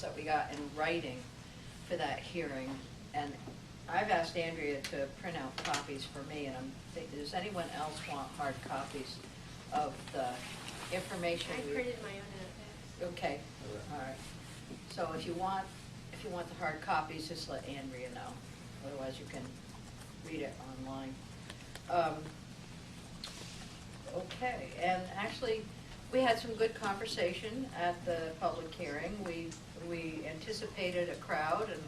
that we got in writing for that hearing, and I've asked Andrea to print out copies for me, and I'm thinking, does anyone else want hard copies of the information? I printed my own out. Okay, all right. So if you want the hard copies, just let Andrea know. Otherwise, you can read it online. Okay, and actually, we had some good conversation at the public hearing. We anticipated a crowd, and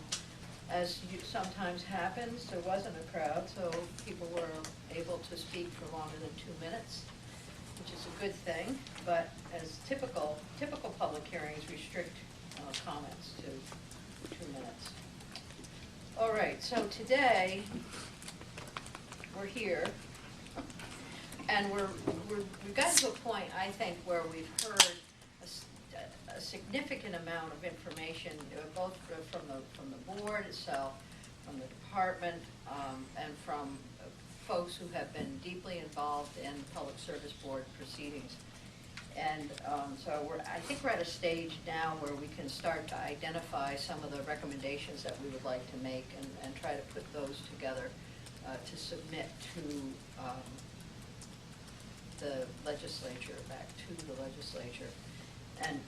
as sometimes happens, there wasn't a crowd, so people were able to speak for longer than 2 minutes, which is a good thing. But as typical public hearings restrict comments to 2 minutes. All right, so today we're here, and we've gotten to a point, I think, where we've heard a significant amount of information, both from the board itself, from the department, and from folks who have been deeply involved in public service board proceedings. And so I think we're at a stage now where we can start to identify some of the recommendations that we would like to make, and try to put those together to submit to the legislature, back to the legislature. And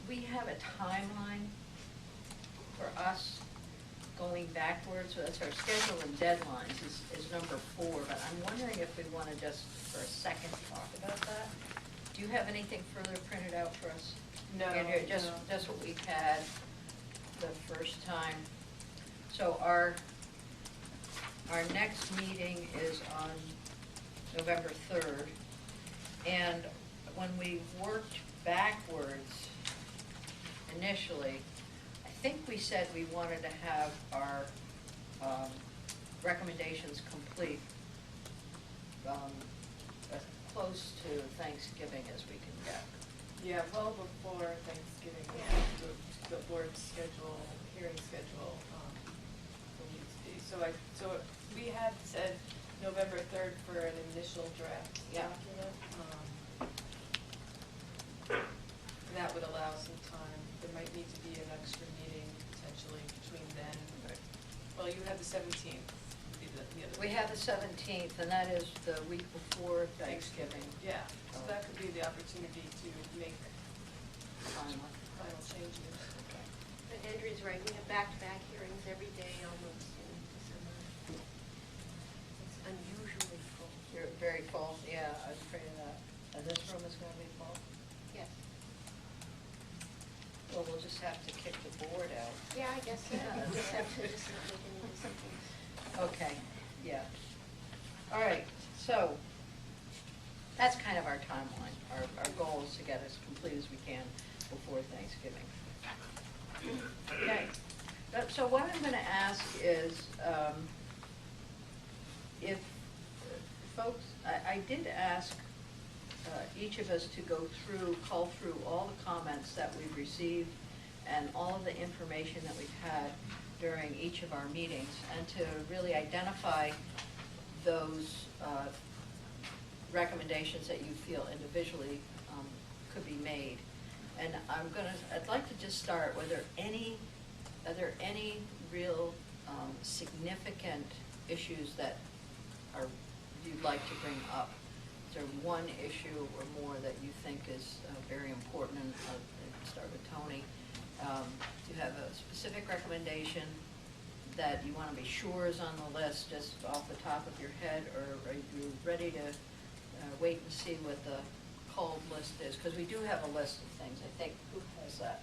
we have a timeline for us going backwards. So that's our schedule and deadlines is number 4, but I'm wondering if we want to just for a second talk about that. Do you have anything further printed out for us? No. Andrea, just what we had the first time. So our next meeting is on November 3rd, and when we worked backwards initially, I think we said we wanted to have our recommendations complete as close to Thanksgiving as we can get. Yeah, well before Thanksgiving, the board schedule, hearing schedule, will need to be. So we had said November 3rd for an initial draft document. And that would allow some time. There might need to be an extra meeting potentially between then. Well, you have the 17th. We have the 17th, and that is the week before Thanksgiving. Yeah, so that could be the opportunity to make final changes. Okay. But Andrew's right, we have back-to-back hearings every day almost in December. It's unusually full. You're very full, yeah, I was afraid of that. And this room is going to be full? Yes. Well, we'll just have to kick the board out. Yeah, I guess so. We'll just have to just not make any decisions. Okay, yeah. All right, so that's kind of our timeline. Our goal is to get as complete as we can before Thanksgiving. Okay, so what I'm going to ask is, if folks, I did ask each of us to cull through all the comments that we've received and all of the information that we've had during each of our meetings, and to really identify those recommendations that you feel individually could be made. And I'd like to just start, are there any real significant issues that you'd like to bring up? Is there one issue or more that you think is very important? And I'll start with Tony. Do you have a specific recommendation that you want to be sure is on the list just off the top of your head, or are you ready to wait and see what the culled list is? Because we do have a list of things. I think, who has that?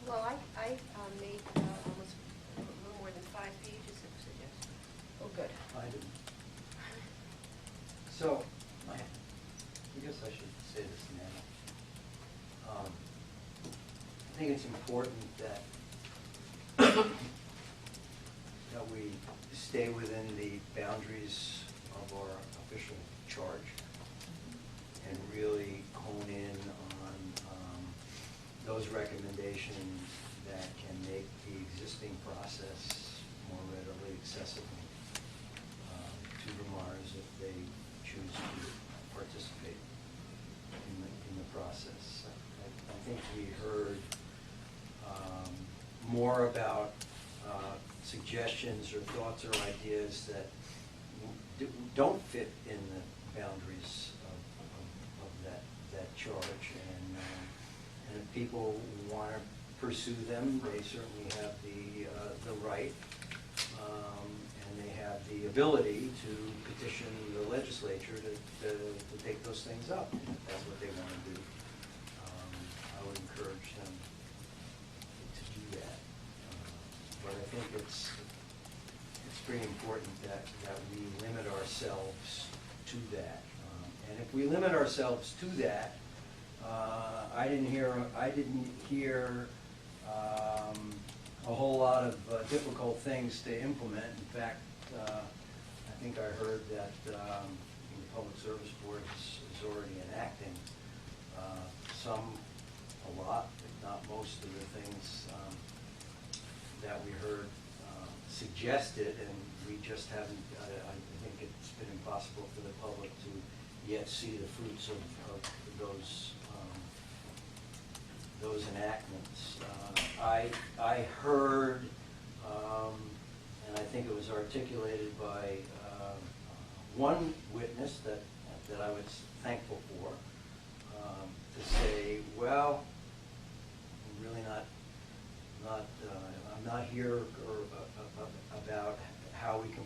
Well, I made almost a little more than 5 pages of suggestions. Oh, good. I didn't. So, I guess I should say this now. I think it's important that we stay within the boundaries of our official charge and really hone in on those recommendations that can make the existing process more readily accessible to Vermonters if they choose to participate in the process. I think we heard more about suggestions or thoughts or ideas that don't fit in the boundaries of that charge. And if people want to pursue them, they certainly have the right, and they have the ability to petition the legislature to take those things up, if that's what they want to do. I would encourage them to do that. But I think it's pretty important that we limit ourselves to that. And if we limit ourselves to that, I didn't hear a whole lot of difficult things to implement. In fact, I think I heard that the Public Service Board is already enacting a lot, if not most of the things that we heard suggested, and we just haven't, I think it's been impossible for the public to yet see the fruits of those enactments. I heard, and I think it was articulated by one witness that I was thankful for, to say, well, I'm really I'm not here about how we can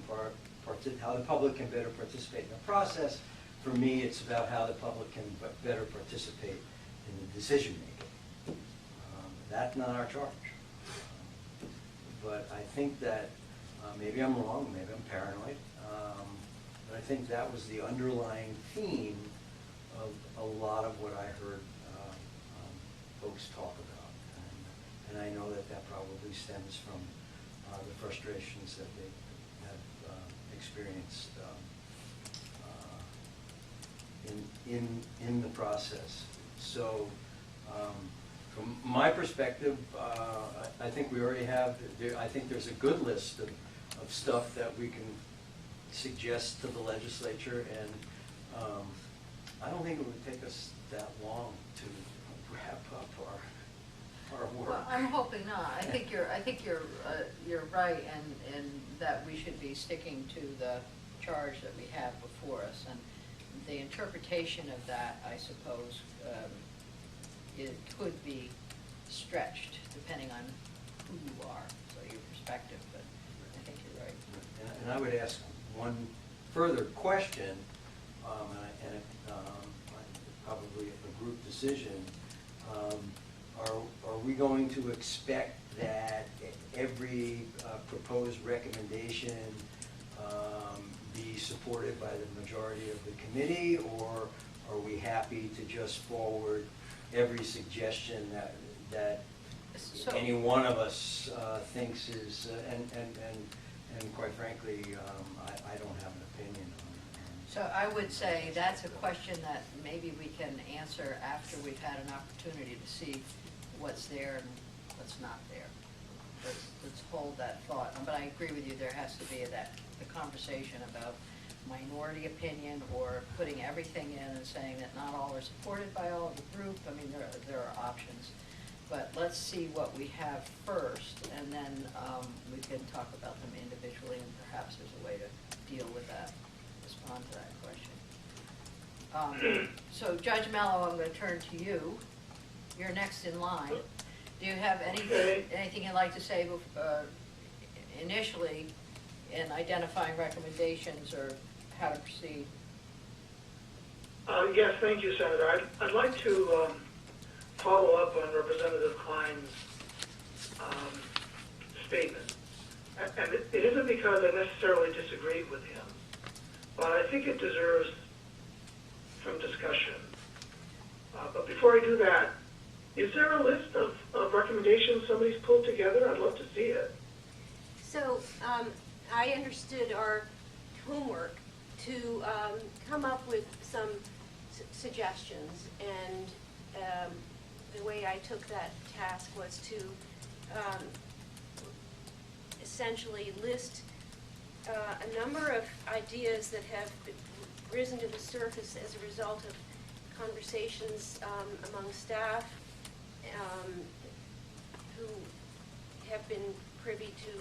how the public can better participate in the process. For me, it's about how the public can better participate in the decision making. That's not our charge. But I think that maybe I'm wrong, maybe I'm paranoid, but I think that was the underlying theme of a lot of what I heard folks talk about. And I know that probably stems from the frustrations that they have experienced in the process. So from my perspective, I think we already have, I think there's a good list of stuff that we can suggest to the legislature, and I don't think it would take us that long to wrap up our work. Well, I'm hoping not. I think you're right, and that we should be sticking to the charge that we have before us, and the interpretation of that, I suppose, it could be stretched depending on who you are, so your perspective. But I think you're right. And I would ask one further question, probably a group decision. Are we going to expect that every proposed recommendation be supported by the majority of the committee, or are we happy to just forward every suggestion that any one of us thinks is, and quite frankly, I don't have an opinion on it. So I would say that's a question that maybe we can answer after we've had an opportunity to see what's there and what's not there. Let's hold that thought. But I agree with you, there has to be the conversation about minority opinion, or putting everything in and saying that not all are supported by all of the group. I mean, there are options. But let's see what we have first, and then we can talk about them individually, and perhaps there's a way to deal with that, respond to that question. So Judge Mello, I'm going to turn to you. You're next in line. Do you have anything you'd like to say initially in identifying recommendations or how to proceed? Yes, thank you, Senator. I'd like to follow up on Representative Klein's statement. And it isn't because I necessarily disagreed with him, but I think it deserves some discussion. But before I do that, is there a list of recommendations somebody's pulled together? I'd love to see it. So I understood our homework to come up with some suggestions, and the way I took that task was to essentially list a number of ideas that have risen to the surface as a result of conversations among staff who have been privy to,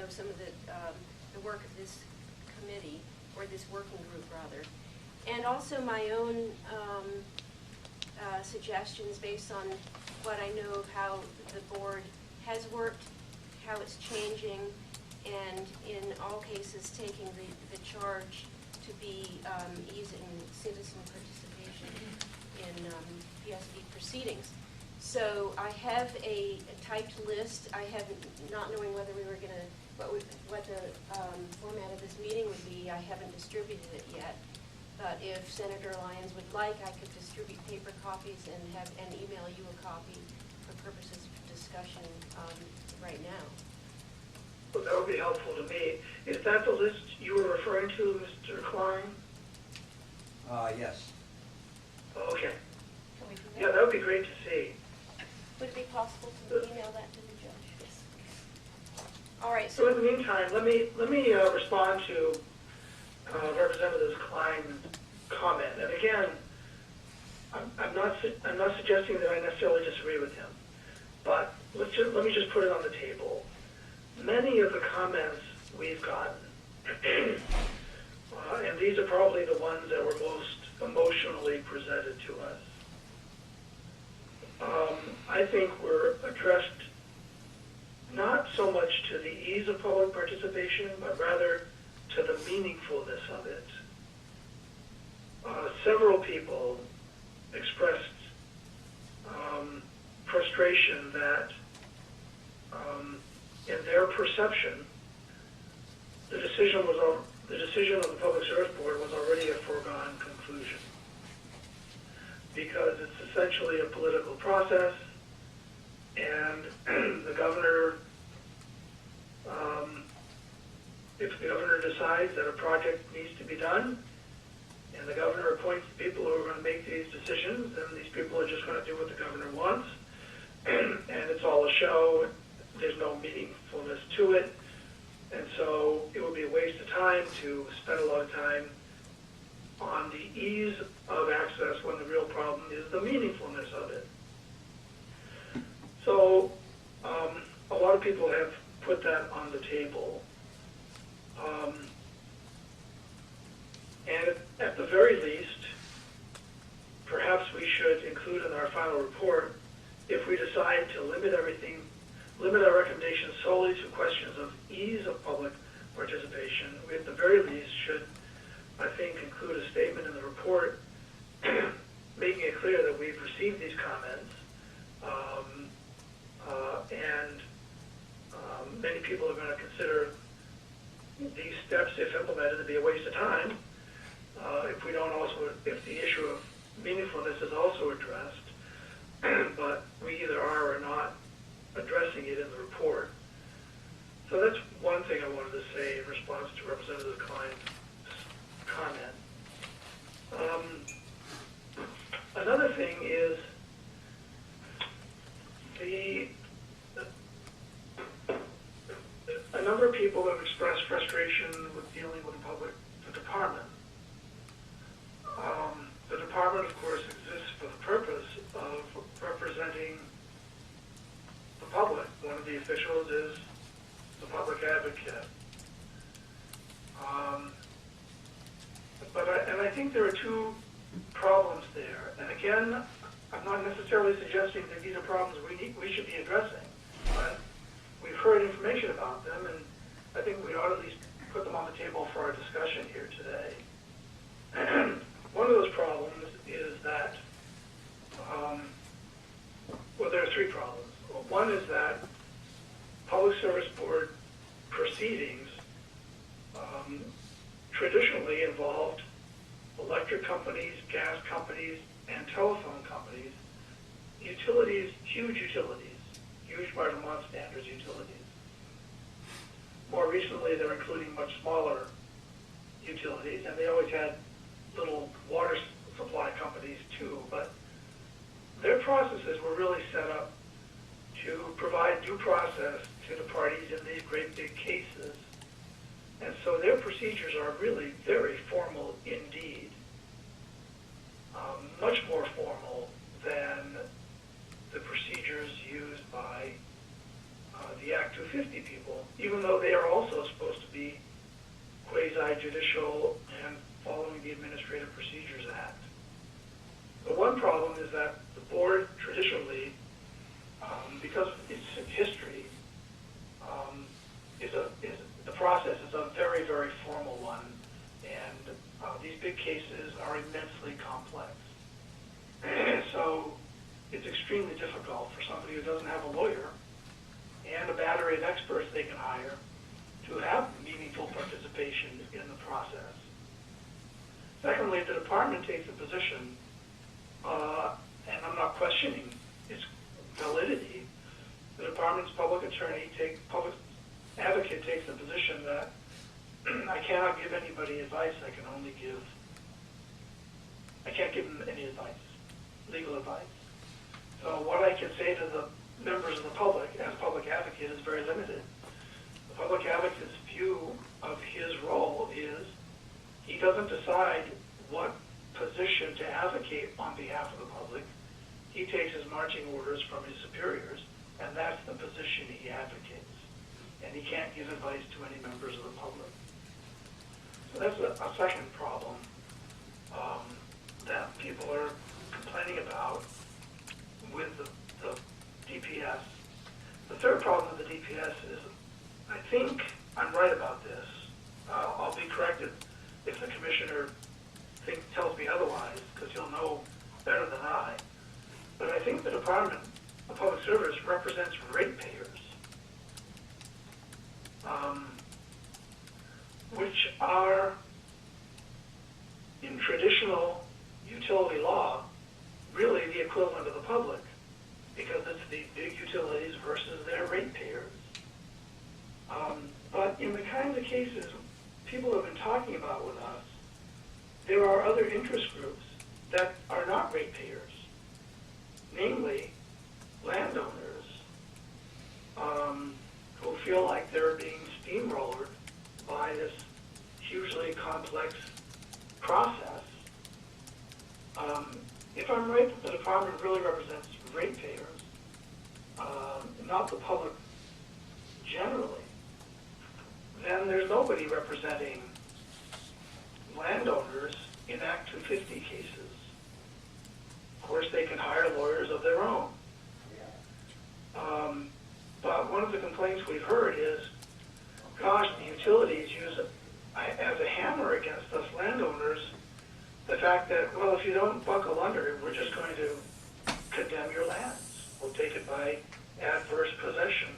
some of the work of this committee, or this working group rather, and also my own suggestions based on what I know of how the board has worked, how it's changing, and in all cases taking the charge to be easing citizen participation in PSB proceedings. So I have a typed list. I have, not knowing whether we were going to, what the format of this meeting would be, I haven't distributed it yet. But if Senator Lyons would like, I could distribute paper copies and email you a copy for purposes of discussion right now. Well, that would be helpful to me. Is that the list you were referring to, Mr. Klein? Yes. Oh, okay. Can we do that? Yeah, that would be great to see. Would it be possible to email that to the judge? Yes. All right. So in the meantime, let me respond to Representative Klein's comment. And again, I'm not suggesting that I necessarily disagree with him, but let me just put it on the table. Many of the comments we've gotten, and these are probably the ones that were most emotionally presented to us, I think were addressed not so much to the ease of public participation, but rather to the meaningfulness of it. Several people expressed frustration that in their perception, the decision of the Public Service Board was already a foregone conclusion, because it's essentially a political process, and the governor, if the governor decides that a project needs to be done, and the governor appoints the people who are going to make these decisions, then these people are just going to do what the governor wants, and it's all a show. There's no meaningfulness to it, and so it would be a waste of time to spend a lot of time on the ease of access when the real problem is the meaningfulness of it. So a lot of people have put that on the table. And at the very least, perhaps we should include in our final report, if we decide to limit our recommendations solely to questions of ease of public participation, we at the very least should, I think, include a statement in the report making it clear that we've received these comments, and many people are going to consider these steps, if implemented, to be a waste of time. If the issue of meaningfulness is also addressed, but we either are or not addressing it in the report. So that's one thing I wanted to say in response to Representative Klein's comment. Another thing is a number of people have expressed frustration with dealing with the department. The department, of course, exists for the purpose of representing the public. One of the officials is the public advocate. And I think there are two problems there. And again, I'm not necessarily suggesting that these are problems we should be addressing, but we've heard information about them, and I think we ought to at least put them on the table for our discussion here today. One of those problems is that, well, there are three problems. One is that Public Service Board proceedings traditionally involved electric companies, gas companies, and telephone companies, utilities, huge by Vermont standards utilities. More recently, they're including much smaller utilities, and they always had little water supply companies too, but their processes were really set up to provide due process to the parties in these great big cases. And so their procedures are really very formal indeed, much more formal than the procedures used by the the Act 250 people, even though they are also supposed to be quasi-judicial and following the Administrative Procedures Act. The one problem is that the board traditionally, because of its history, the process is a very, very formal one, and these big cases are immensely complex. So it's extremely difficult for somebody who doesn't have a lawyer and a battery of experts they can hire to have meaningful participation in the process. Secondly, the department takes a position, and I'm not questioning its validity. The department's public advocate takes the position that I cannot give anybody advice. I can't give them any advice, legal advice. So what I can say to the members of the public as public advocate is very limited. The public advocate's view of his role is he doesn't decide what position to advocate on behalf of the public. He takes his marching orders from his superiors, and that's the position he advocates. And he can't give advice to any members of the public. So that's a second problem that people are complaining about with the DPS. The third problem with the DPS is, I think I'm right about this. I'll be corrected if the commissioner tells me otherwise, because he'll know better than I. But I think the Department of Public Service represents ratepayers, which are, in traditional utility law, really the equivalent of the public, because it's the big utilities versus their ratepayers. But in the kinds of cases people have been talking about with us, there are other interest groups that are not ratepayers, namely landowners who feel like they're being steamrollered by this hugely complex process. If I'm right that the department really represents ratepayers, not the public generally, then there's nobody representing landowners in Act 250 cases. Of course, they can hire lawyers of their own. But one of the complaints we've heard is, gosh, the utilities use as a hammer against us landowners the fact that, well, if you don't buckle under, we're just going to condemn your lands. We'll take it by adverse possession.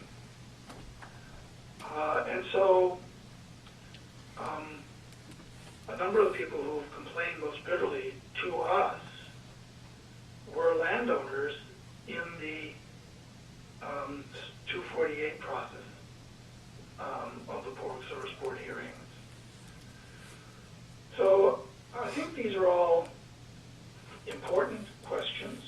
And so a number of the people who have complained most bitterly to us were landowners in the 248 process of the Public Service Board hearings. So I think these are all important questions.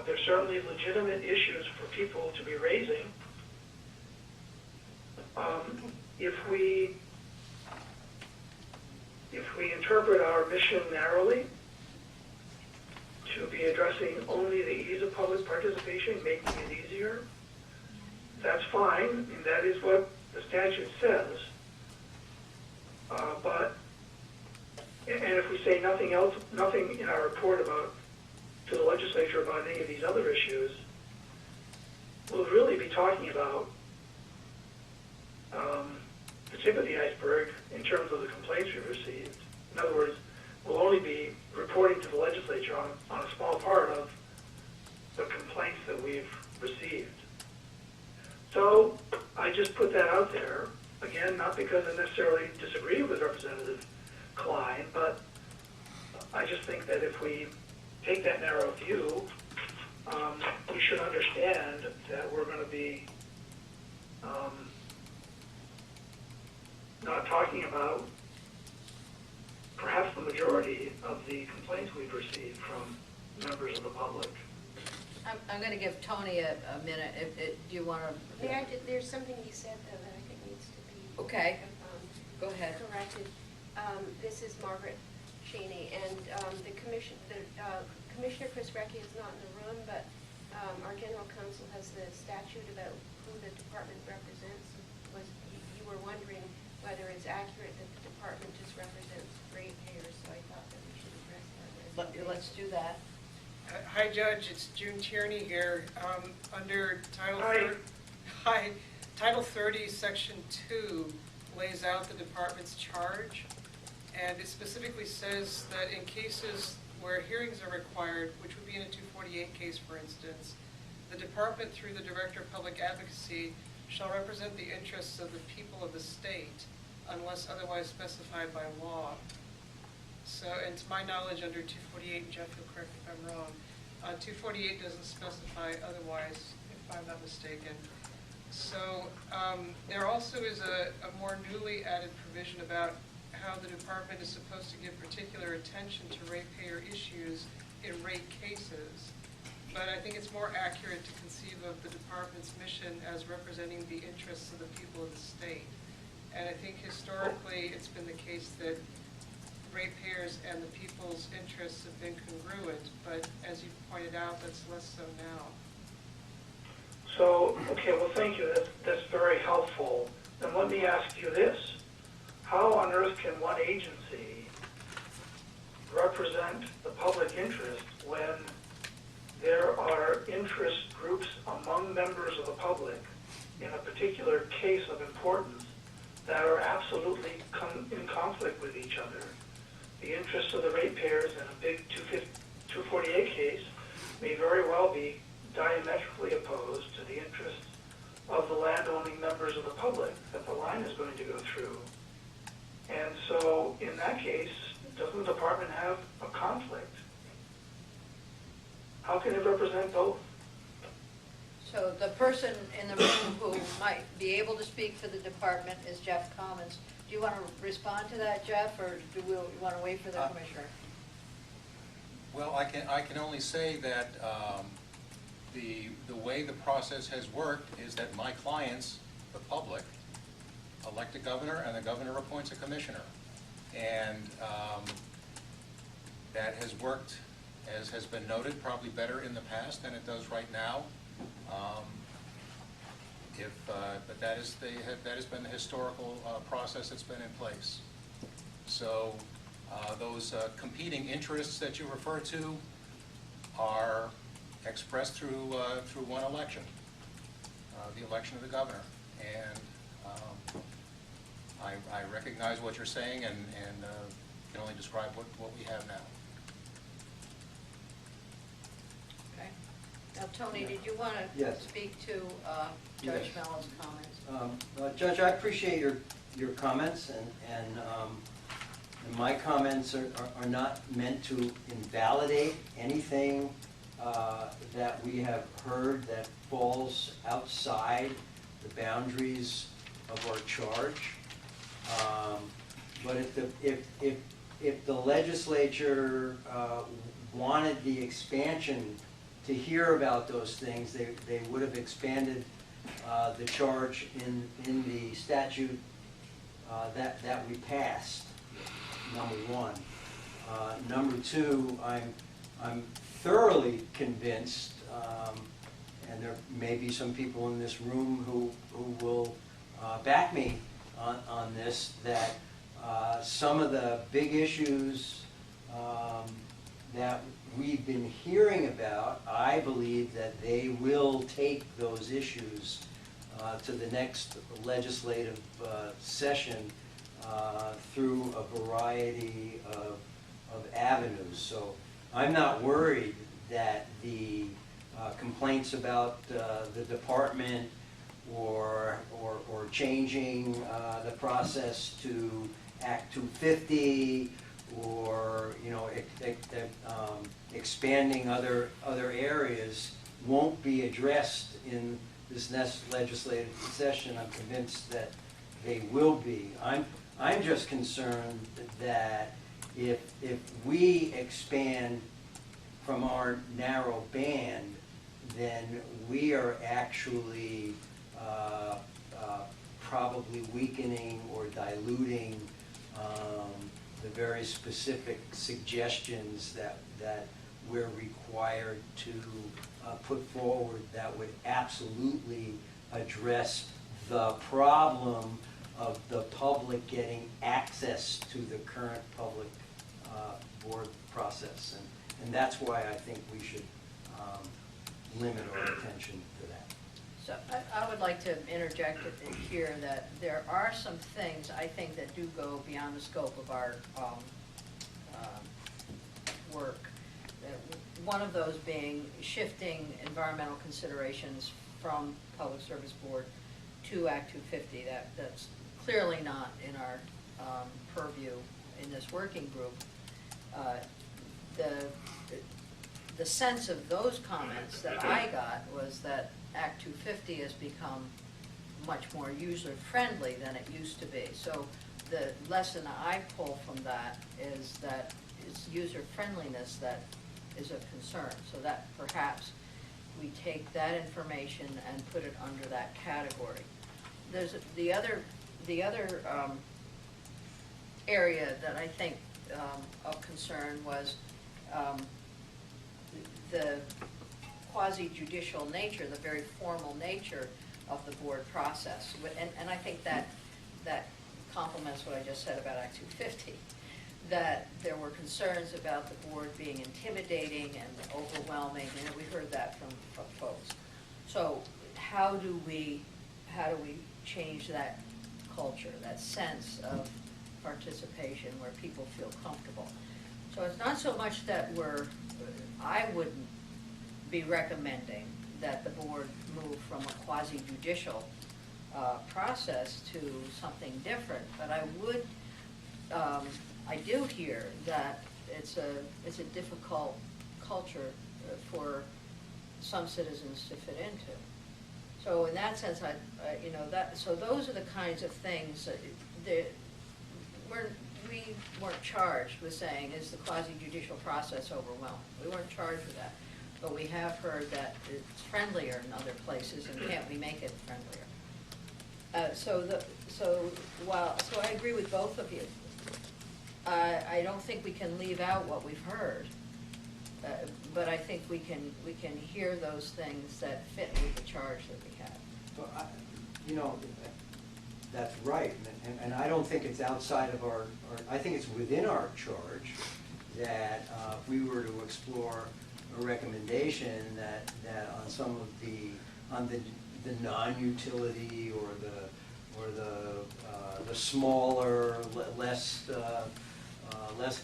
There's certainly legitimate issues for people to be raising. If we interpret our mission narrowly to be addressing only the ease of public participation, making it easier, that's fine, and that is what the statute says. And if we say nothing else, nothing in our report to the legislature about any of these other issues, we'll really be talking about the tip of the iceberg in terms of the complaints we've received. In other words, we'll only be reporting to the legislature on a small part of the complaints that we've received. So I just put that out there, again, not because I necessarily disagree with Representative Klein, but I just think that if we take that narrow view, we should understand that we're going to be not talking about perhaps the majority of the complaints we've received from members of the public. I'm going to give Tony a minute. Do you want to? There's something he said, though, that I think needs to be Okay. Go ahead. corrected. This is Margaret Cheney, and Commissioner Chris Recchi is not in the room, but our General council has the statute about who the department represents. You were wondering whether it's accurate that the department just represents ratepayers, so I thought that we should address that. Let's do that. Hi, Judge. It's June Tierney here. Under Title Hi. Hi. Title 30, Section 2 lays out the department's charge, and it specifically says that in cases where hearings are required, which would be in a 248 case, for instance, the department, through the Director of Public Advocacy, shall represent the interests of the people of the state unless otherwise specified by law. So, and to my knowledge, under 248, and Jeff, you'll correct me if I'm wrong, 248 doesn't specify otherwise, if I'm not mistaken. So there also is a more newly added provision about how the department is supposed to give particular attention to ratepayer issues in rate cases. But I think it's more accurate to conceive of the department's mission as representing the interests of the people of the state. And I think historically it's been the case that ratepayers and the people's interests have been congruent, but as you pointed out, that's less so now. So, okay, well, thank you. That's very helpful. Then let me ask you this. How on earth can one agency represent the public interest when there are interest groups among members of the public in a particular case of importance that are absolutely in conflict with each other? The interests of the ratepayers in a big 248 case may very well be diametrically opposed to the interests of the landowning members of the public that the line is going to go through. And so in that case, doesn't the department have a conflict? How can it represent both? So the person in the room who might be able to speak for the department is Jeff Commons. Do you want to respond to that, Jeff, or do we want to wait for the commissioner? Well, I can only say that the way the process has worked is that my clients, the public, elect a governor, and the governor appoints a commissioner. And that has worked, as has been noted, probably better in the past than it does right now. But that has been the historical process that's been in place. So those competing interests that you refer to are expressed through one election, the election of the governor. And I recognize what you're saying and can only describe what we have now. Okay. Now, Tony, did you want to Yes. speak to Judge Yes. Mellon's comments? Judge, I appreciate your comments, and my comments are not meant to invalidate anything that we have heard that falls outside the boundaries of our charge. But if the legislature wanted the expansion to hear about those things, they would have expanded the charge in the statute that we passed, number one. Number two, I'm thoroughly convinced, and there may be some people in this room who will back me on this, that some of the big issues that we've been hearing about, I believe that they will take those issues to the next legislative session through a variety of avenues. So I'm not worried that the complaints about the department or changing the process to Act 250 or expanding other areas won't be addressed in this next legislative session. I'm convinced that they will be. I'm just concerned that if we expand from our narrow band, then we are actually probably weakening or diluting the very specific suggestions that we're required to put forward that would absolutely address the problem of the public getting access to the current public board process. And that's why I think we should limit our attention to that. So I would like to interject in here that there are some things, I think, that do go beyond the scope of our work. One of those being shifting environmental considerations from Public Service Board to Act 250. That's clearly not in our purview in this working group. The sense of those comments that I got was that Act 250 has become much more user-friendly than it used to be. So the lesson I pull from that is that it's user-friendliness that is of concern, so that perhaps we take that information and put it under that category. There's the other area that I think of concern was the quasi-judicial nature, the very formal nature of the board process. And I think that complements what I just said about Act 250, that there were concerns about the board being intimidating and overwhelming, and we heard that from folks. So how do we change that culture, that sense of participation where people feel comfortable? So it's not so much that I wouldn't be recommending that the board move from a quasi-judicial process to something different, but I do hear that it's a difficult culture for some citizens to fit into. So in that sense, so those are the kinds of things that we weren't charged with saying, is the quasi-judicial process overwhelming? We weren't charged with that, but we have heard that it's friendlier in other places, and can't we make it friendlier? So I agree with both of you. I don't think we can leave out what we've heard, but I think we can hear those things that fit with the charge that we have. Well, that's right, and I don't think it's outside of our I think it's within our charge that if we were to explore a recommendation that on some of the non-utility or the smaller, less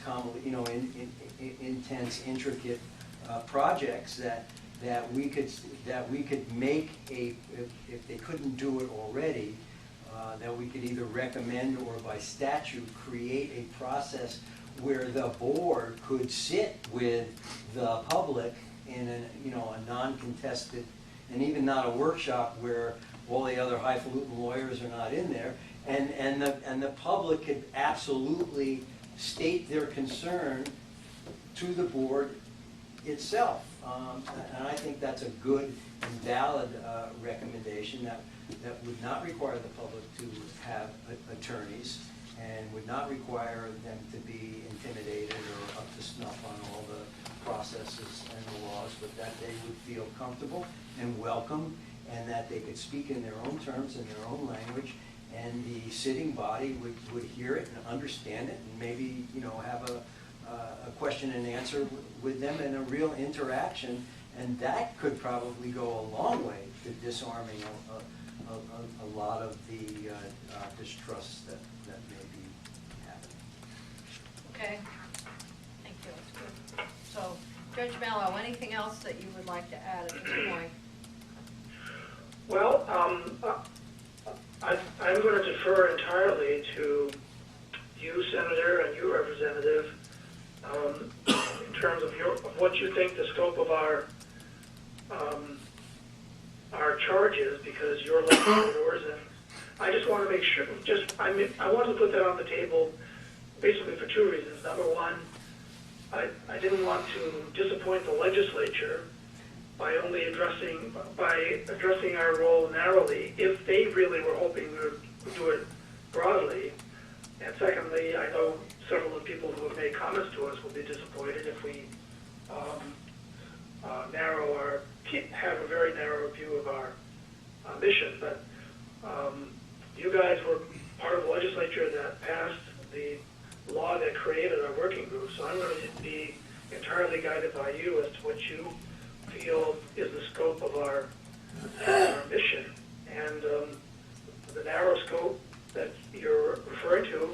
common, intense, intricate projects that we could make if they couldn't do it already, that we could either recommend or by statute create a process where the board could sit with the public in a non-contested, and even not a workshop where all the other highfalutin lawyers are not in there, and the public could absolutely state their concern to the board itself. And I think that's a good and valid recommendation that would not require the public to have attorneys and would not require them to be intimidated or up to snuff on all the processes and the laws, but that they would feel comfortable and welcome, and that they could speak in their own terms, in their own language, and the sitting body would hear it and understand it, and maybe have a question and answer with them in a real interaction, and that could probably go a long way to disarming a lot of the distrust that may be happening. Okay, thank you, that's good. So, Judge Mello, anything else that you would like to add at this point? Well, I'm going to defer entirely to you, Senator, and you, Representative, in terms of what you think the scope of our charge is, because you're legislators, and I just want to make sure. I want to put that on the table, basically for two reasons. Number one, I didn't want to disappoint the legislature by only addressing our role narrowly, if they really were hoping we would do it broadly. And secondly, I know several of the people who have made comments to us will be disappointed if we narrow our, have a very narrow view of our mission. But you guys were part of the legislature that passed the law that created our working group, so I'm going to be entirely guided by you as to what you feel is the scope of our mission. And the narrow scope that you're referring to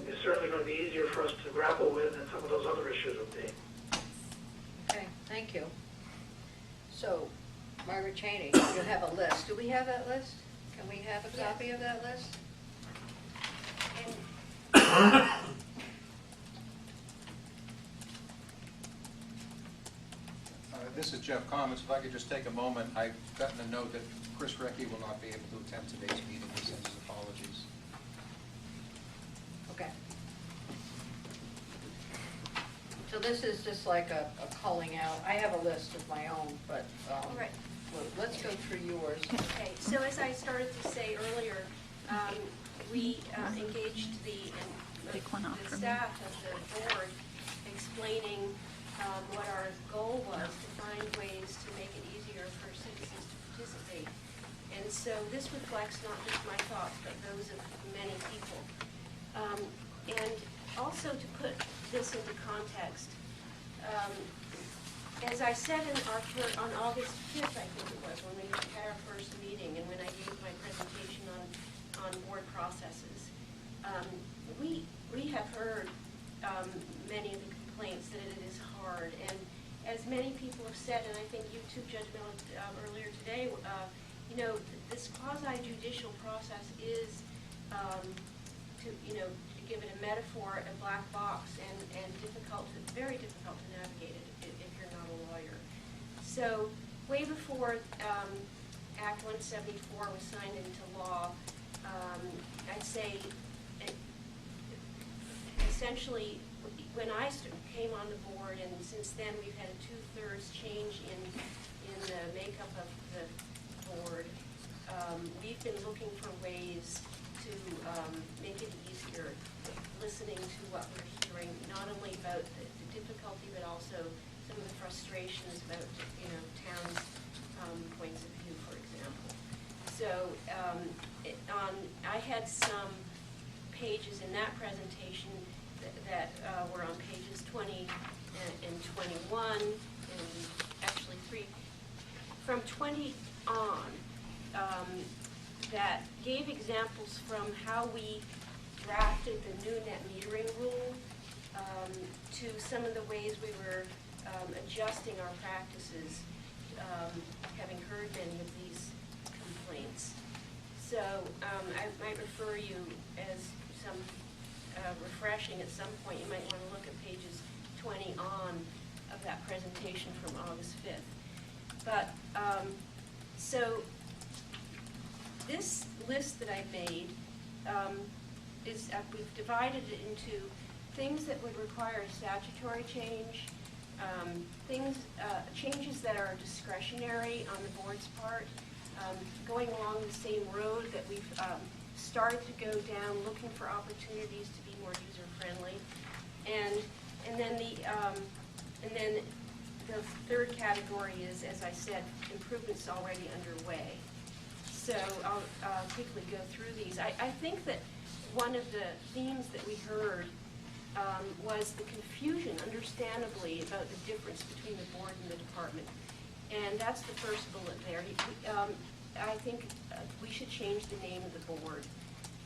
is certainly going to be easier for us to grapple with than some of those other issues would be. Okay, thank you. So, Margaret Cheney, you have a list. Do we have that list? Can we have a copy of that list? And This is Jeff Commons. If I could just take a moment, I've gotten a note that Chris Recchi will not be able to attend today's meeting. He sends his apologies. Okay. So this is just like a culling out. I have a list of my own, but Right. well, let's go through yours. Okay, so as I started to say earlier, we engaged the staff of the board explaining what our goal was to find ways to make it easier for citizens to participate. And so this reflects not just my thoughts, but those of many people. And also to put this into context, as I said on August 5th, I think it was, when we had our first meeting and when I gave my presentation on board processes, we have heard many of the complaints that it is hard. And as many people have said, and I think you too, Judge Miller, earlier today, you know, this quasi-judicial process is, to give it a metaphor, a black box, and difficult, very difficult to navigate it if you're not a lawyer. So way before Act 174 was signed into law, I'd say essentially when I came on the board, and since then we've had a 2/3 change in the makeup of the board, we've been looking for ways to make it easier, listening to what we're hearing, not only about the difficulty, but also some of the frustrations about, towns' points of view, for example. So I had some pages in that presentation that were on pages 20 and 21, and actually from 20 on, that gave examples from how we drafted the new net metering rule to some of the ways we were adjusting our practices, having heard many of these complaints. So I might refer you as some refreshing at some point. You might want to look at pages 20 on of that presentation from August 5th. But so this list that I made is, we've divided it into things that would require a statutory change, changes that are discretionary on the board's part, going along the same road that we've started to go down, looking for opportunities to be more user-friendly, and then the third category is, as I said, improvements already underway. So I'll quickly go through these. I think that one of the themes that we heard was the confusion, understandably, about the difference between the board and the department. And that's the first bullet there. I think we should change the name of the board,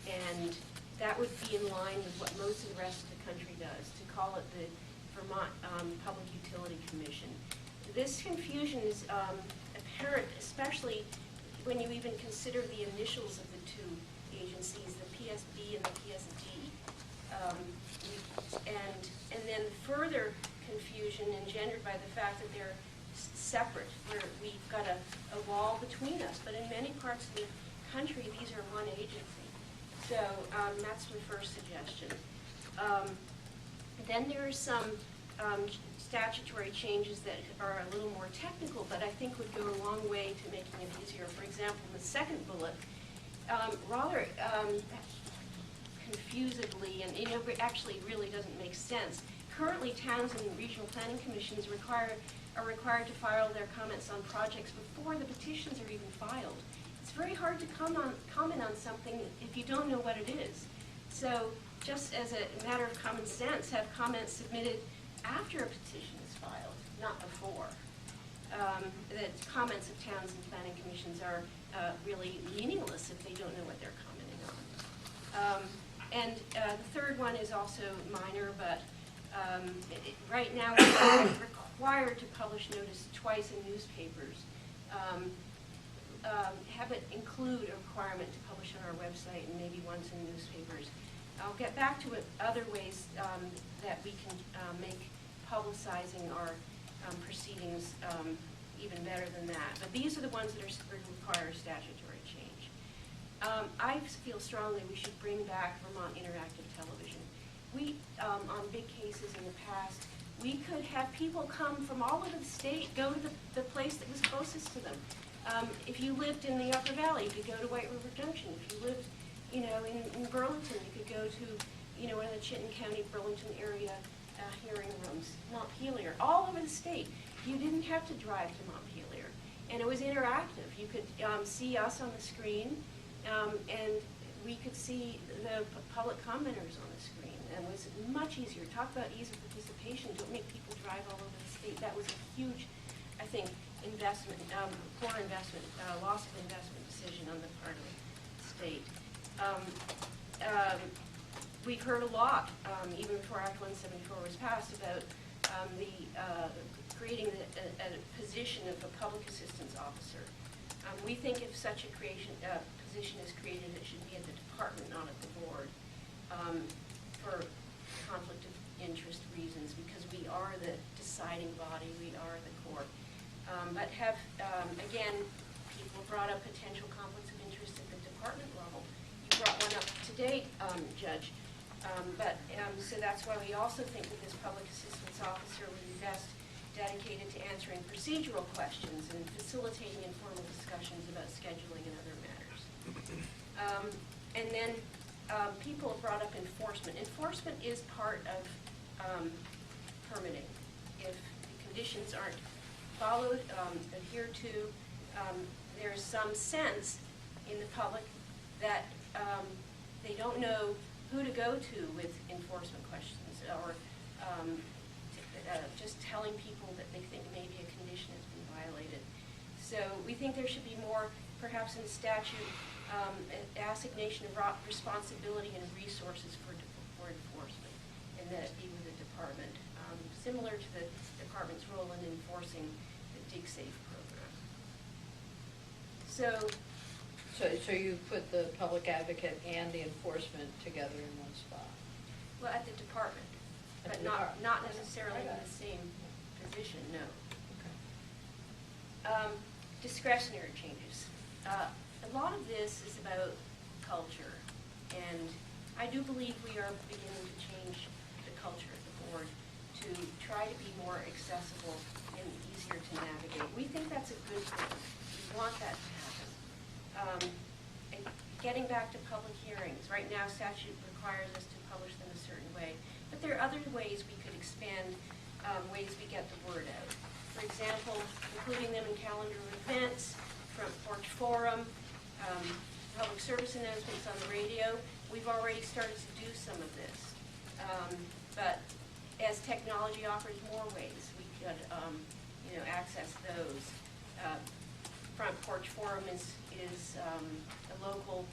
and that would be in line with what most of the rest of the country does, to call it the Vermont Public Utility Commission. This confusion is apparent, especially when you even consider the initials of the two agencies, the PSB and the PSD. And then further confusion engendered by the fact that they're separate, where we've got a wall between us, but in many parts of the country, these are one agency. So that's my first suggestion. Then there are some statutory changes that are a little more technical, but I think would go a long way to making it easier. For example, in the second bullet, rather confusedly, and actually really doesn't make sense, currently towns and regional planning commissions are required to file their comments on projects before the petitions are even filed. It's very hard to comment on something if you don't know what it is. So just as a matter of common sense, have comments submitted after a petition is filed, not before. The comments of towns and planning commissions are really meaningless if they don't know what they're commenting on. And the third one is also minor, but right now we're required to publish notice twice in newspapers. Have it include a requirement to publish on our website and maybe once in newspapers. I'll get back to it, other ways that we can make publicizing our proceedings even better than that. But these are the ones that require a statutory change. I feel strongly we should bring back Vermont Interactive Television. We, on big cases in the past, we could have people come from all over the state, go to the place that was closest to them. If you lived in the Upper Valley, you could go to White River Junction. If you lived, in Burlington, you could go to, one of the Chittenden County, Burlington area hearing rooms, Montpelier, all over the state. You didn't have to drive to Montpelier, and it was interactive. You could see us on the screen, and we could see the public commenters on the screen, and it was much easier. Talk about ease of participation. Don't make people drive all over the state. That was a huge, I think, investment, poor investment, loss of investment decision on the part of the state. We've heard a lot, even before Act 174 was passed, about creating a position of a public assistance officer. We think if such a position is created, it should be at the department, not at the board, for conflict of interest reasons, because we are the deciding body, we are the court. But again, people brought up potential conflicts of interest at the department level. You brought one up today, Judge. So that's why we also think that this public assistance officer would be best dedicated to answering procedural questions and facilitating informal discussions about scheduling and other matters. And then people have brought up enforcement. Enforcement is part of permitting. If the conditions aren't followed, adhered to, there's some sense in the public that they don't know who to go to with enforcement questions, or just telling people that they think maybe a condition has been violated. So we think there should be more, perhaps in the statute, assignation of responsibility and resources for enforcement, and that it be with the department, similar to the department's role in enforcing the Dig Safe program. So you put the public advocate and the enforcement together in one spot? well, at the department, At but the department. not necessarily in the same position, no. Discretionary changes. A lot of this is about culture, and I do believe we are beginning to change the culture at the board to try to be more accessible and easier to navigate. We think that's a good thing. We want that to happen. And getting back to public hearings, right now statute requires us to publish them a certain way, but there are other ways we could expand ways we get the word out. For example, including them in calendar events, front porch forum, public service announcements on the radio. We've already started to do some of this. But as technology offers more ways, we could access those. Front porch forum is a local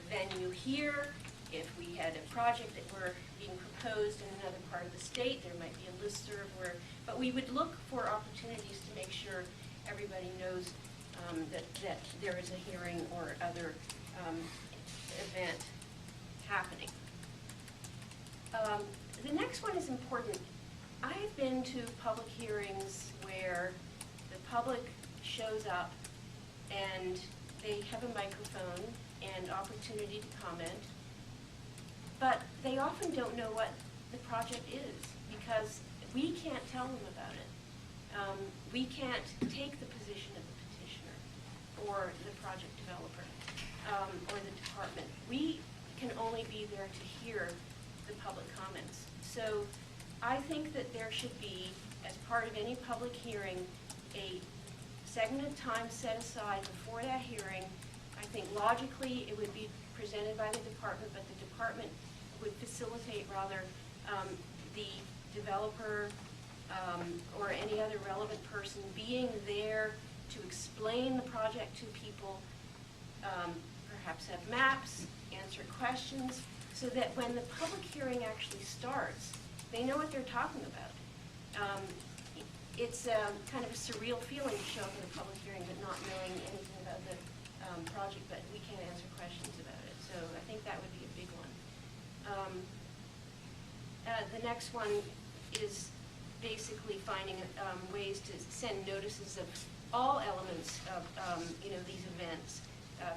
venue here. If we had a project that were being proposed in another part of the state, there might be a listserv where, but we would look for opportunities to make sure everybody knows that there is a hearing or other event happening. The next one is important. I've been to public hearings where the public shows up and they have a microphone and opportunity to comment, but they often don't know what the project is because we can't tell them about it. We can't take the position of the petitioner or the project developer or the department. We can only be there to hear the public comments. So I think that there should be, as part of any public hearing, a segment of time set aside before that hearing. I think logically it would be presented by the department, but the department would facilitate rather the developer or any other relevant person being there to explain the project to people, perhaps have maps, answer questions, so that when the public hearing actually starts, they know what they're talking about. It's kind of a surreal feeling to show up at a public hearing but not knowing anything about the project, but we can't answer questions about it. So I think that would be a big one. The next one is basically finding ways to send notices of all elements of these events.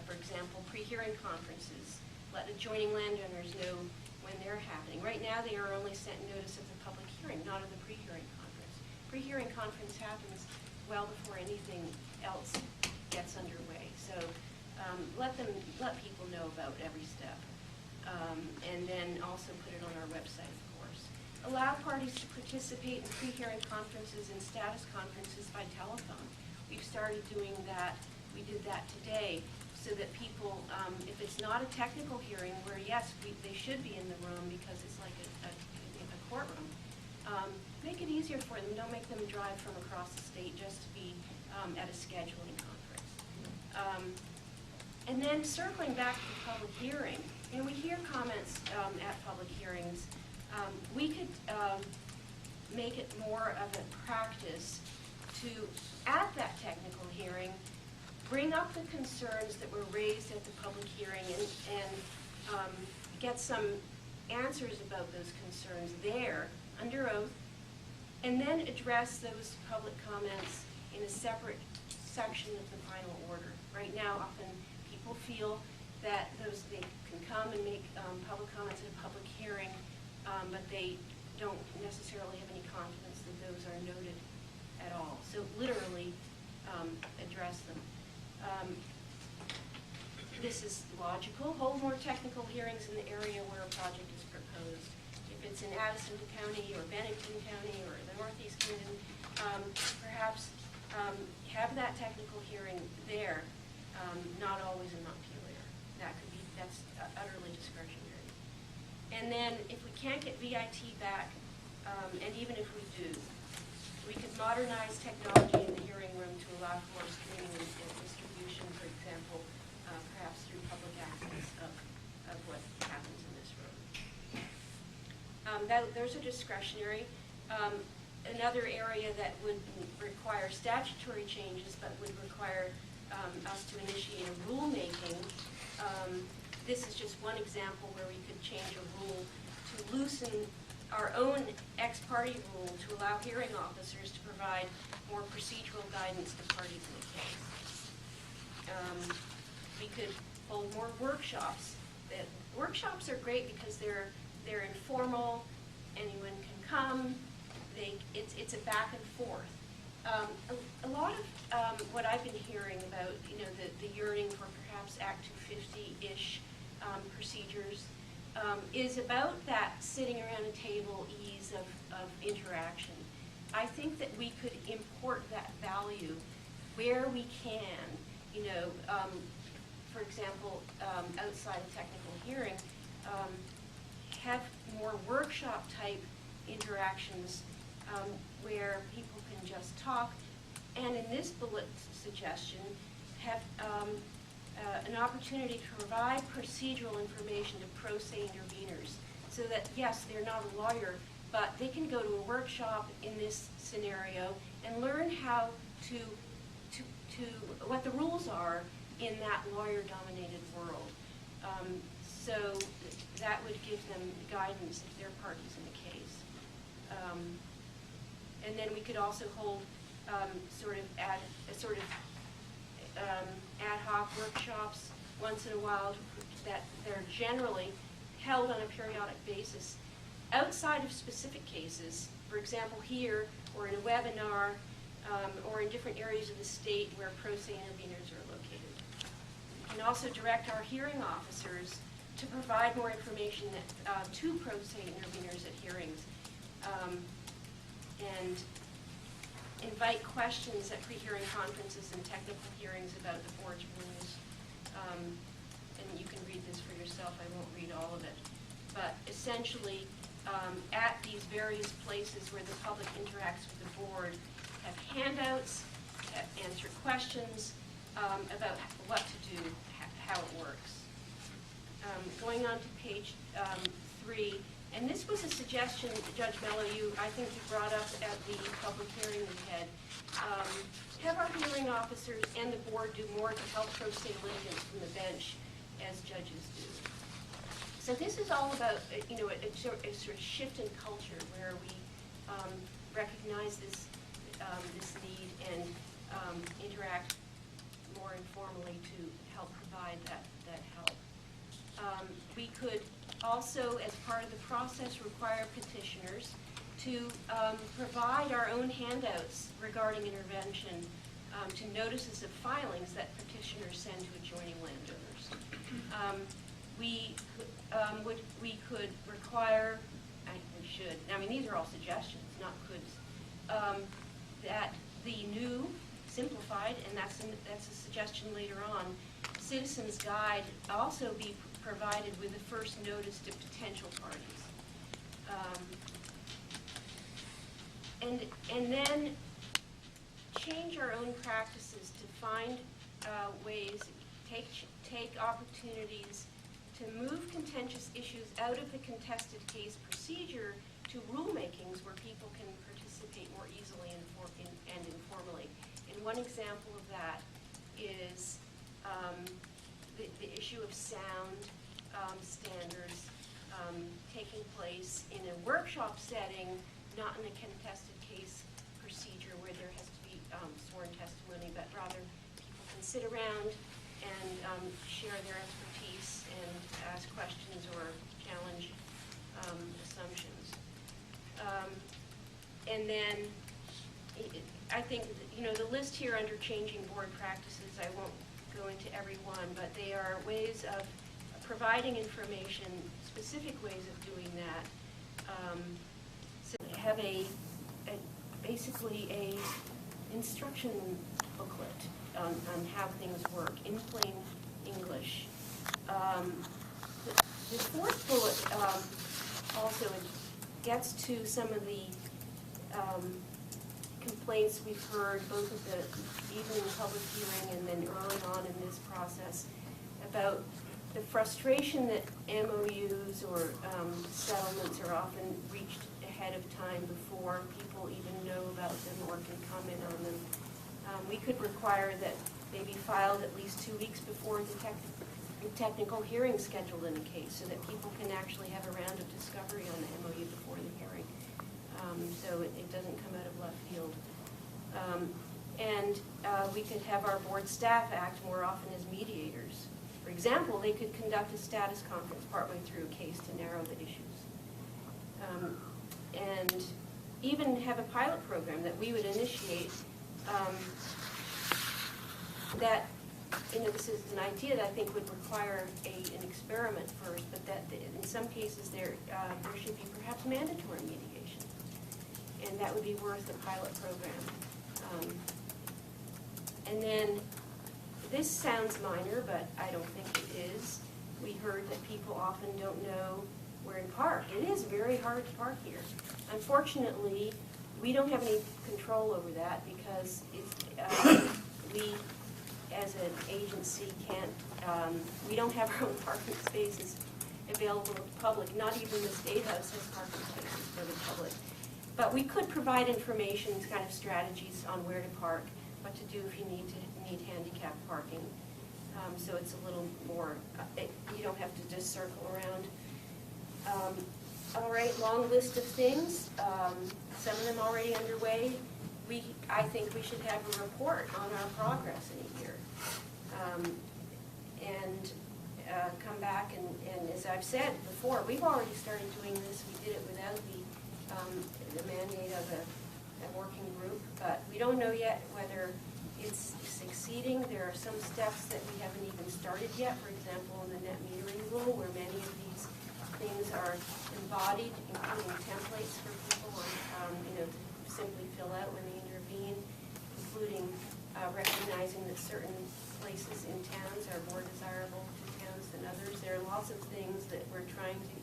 For example, pre-hearing conferences. Let adjoining landowners know when they're happening. Right now, they are only sent notice of the public hearing, not of the pre-hearing conference. Pre-hearing conference happens well before anything else gets underway. So let people know about every step, and then also put it on our website, of course. Allow parties to participate in pre-hearing conferences and status conferences by telephone. We've started doing that. We did that today, so that people, if it's not a technical hearing, where yes, they should be in the room because it's like a courtroom, make it easier for them. Don't make them drive from across the state just to be at a scheduling conference. And then circling back to the public hearing, we hear comments at public hearings. We could make it more of a practice to, at that technical hearing, bring up the concerns that were raised at the public hearing and get some answers about those concerns there under oath, and then address those public comments in a separate section of the final order. Right now, often people feel that they can come and make public comments at a public hearing, but they don't necessarily have any confidence that those are noted at all. So literally address them. This is logical. Hold more technical hearings in the area where a project is proposed. If it's in Addison County or Bennington County or the Northeast Kingdom, perhaps have that technical hearing there, not always in Montpelier. That's utterly discretionary. And then if we can't get VIT back, and even if we do, we could modernize technology in the hearing room to allow for streaming and distribution, for example, perhaps through public access of what happens in this room. Those are discretionary. Another area that would require statutory changes but would require us to initiate a rulemaking. This is just one example where we could change a rule to loosen our own ex parte rule to allow hearing officers to provide more procedural guidance to parties in the case. We could hold more workshops. Workshops are great because they're informal, anyone can come, it's a back and forth. A lot of what I've been hearing about, the yearning for perhaps Act 250-ish procedures is about that sitting around a table ease of interaction. I think that we could import that value where we can, for example, outside a technical hearing, have more workshop type interactions where people can just talk, and in this bullet suggestion, have an opportunity to provide procedural information to pro se interveners, so that yes, they're not a lawyer, but they can go to a workshop in this scenario and learn how to what the rules are in that lawyer-dominated world. So that would give them guidance if they're parties in the case. And then we could also hold ad hoc workshops once in a while that they're generally held on a periodic basis outside of specific cases, for example here, or in a webinar, or in different areas of the state where pro se interveners are located. We can also direct our hearing officers to provide more information to pro se interveners at hearings. and invite questions at pre-hearing conferences and technical hearings about the board's rules. And you can read this for yourself, I won't read all of it. But essentially, at these various places where the public interacts with the board, have handouts, answer questions about what to do, how it works. Going on to page 3, and this was a suggestion, Judge Mello, I think you brought up at the public hearing we had. Have our hearing officers and the board do more to help pro se litigants from the bench as judges do. So this is all about, a sort of shift in culture where we recognize this need and interact more informally to help provide that help. We could also, as part of the process, require petitioners to provide our own handouts regarding intervention to notices of filings that petitioners send to adjoining landowners. We could require, we should, I mean, these are all suggestions, not coulds, that the new, simplified, and that's a suggestion later on, Citizens Guide also be provided with the first notice to potential parties. And then change our own practices to find ways, take opportunities to move contentious issues out of the contested case procedure to rulemakings where people can participate more easily and informally. And one example of that is the issue of sound standards taking place in a workshop setting, not in a contested case procedure where there has to be sworn testimony, but rather people can sit around and share their expertise and ask questions or challenge assumptions. And then I think, the list here under changing board practices, I won't go into every one, but they are ways of providing information, specific ways of doing that. So have basically a instruction booklet on how things work in plain English. The fourth bullet also gets to some of the complaints we've heard both at the evening public hearing and then early on in this process about the frustration that MOUs or settlements are often reached ahead of time before people even know about them or can comment on them. We could require that they be filed at least 2 weeks before the technical hearing scheduled in a case so that people can actually have a round of discovery on the MOU before the hearing. So it doesn't come out of left field. And we could have our board staff act more often as mediators. For example, they could conduct a status conference partway through a case to narrow the issues. And even have a pilot program that we would initiate that, this is an idea that I think would require an experiment first, but that in some cases there should be perhaps mandatory mediation. And that would be worth a pilot program. And then, this sounds minor, but I don't think it is. We heard that people often don't know where to park. It is very hard to park here. Unfortunately, we don't have any control over that because we, as an agency, we don't have our own parking spaces available to the public. Not even the State House has parking spaces for the public. But we could provide information, kind of strategies on where to park, what to do if you need handicap parking. So it's a little more, you don't have to just circle around. All right, long list of things. Some of them already underway. I think we should have a report on our progress in a year. And come back and as I've said before, we've already started doing this. We did it without the mandate of a working group, but we don't know yet whether it's succeeding. There are some steps that we haven't even started yet. For example, in the net metering rule, where many of these things are embodied, including templates for people on, to simply fill out when they intervene, including recognizing that certain places in towns are more desirable to towns than others. There are lots of things that we're trying to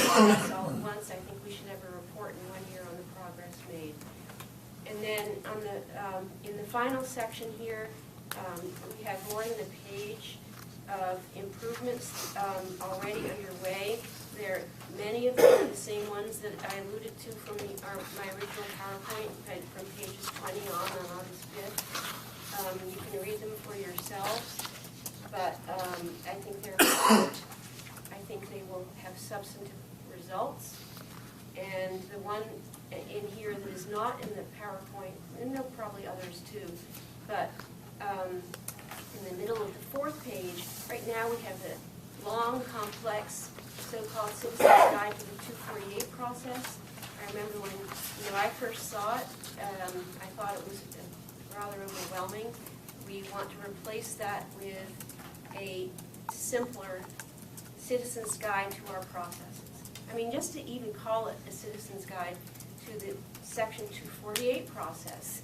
address all at once. I think we should have a report in 1 year on the progress made. And then on the, in the final section here, we have more than a page of improvements already underway. There, many of them are the same ones that I alluded to from my original PowerPoint, from pages 20 on August 5th. You can read them for yourselves, but I think they're important. I think they will have substantive results. And the one in here that is not in the PowerPoint, and there are probably others too, but in the middle of the 4th page, right now we have the long, complex, so-called citizen's guide to the 248 process. I remember when I first saw it, I thought it was rather overwhelming. We want to replace that with a simpler citizen's guide to our processes. I mean, just to even call it a citizen's guide to the Section 248 process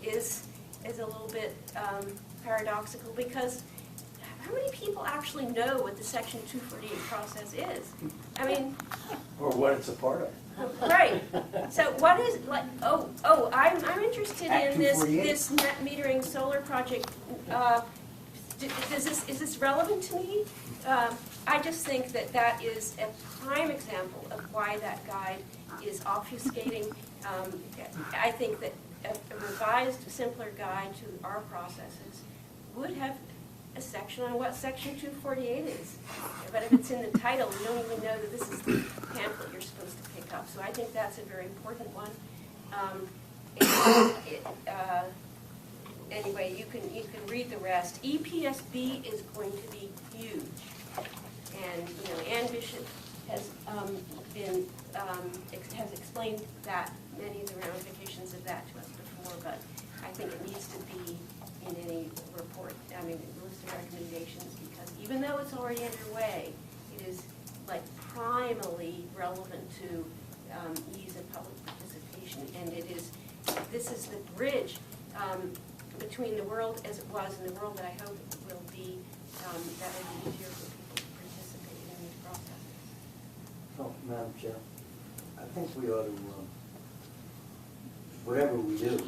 is a little bit paradoxical, because how many people actually know what the Section 248 process is? I mean, Or what it's a part of. right. So what is, like, I'm interested Act in this 248. net metering solar project. Is this relevant to me? I just think that is a prime example of why that guide is obfuscating. I think that a revised, simpler guide to our processes would have a section on what Section 248 is. But if it's in the title, you don't even know that this is the pamphlet you're supposed to pick up. So I think that's a very important one. Anyway, you can read the rest. EPSB is going to be huge. And, Ann Bishop has has explained that, many of the ramifications of that to us before, but I think it needs to be in any report, list of recommendations, because even though it's already underway, it is like primally relevant to ease of public participation, and this is the bridge between the world as it was and the world that I hope will be, that will be easier for people to participate in these processes. Oh, Madam Chair, I think we ought to, whatever we do,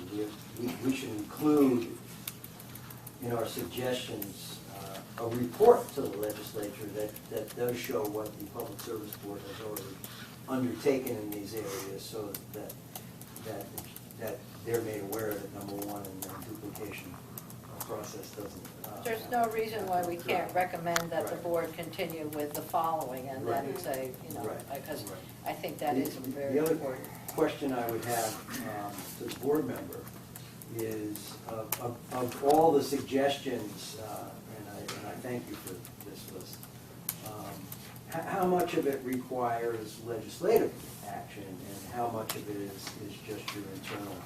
we should include in our suggestions a report to the legislature that does show what the Public Service Board has already undertaken in these areas, so that they're made aware of it, number one, and then duplication process doesn't. There's no reason why we can't recommend that the board continue with the following and then Right. say, Right. because Right. I think that is very The other important. question I would have to the board member is, of all the suggestions, and I thank you for this list, how much of it requires legislative action and how much of it is just your internal?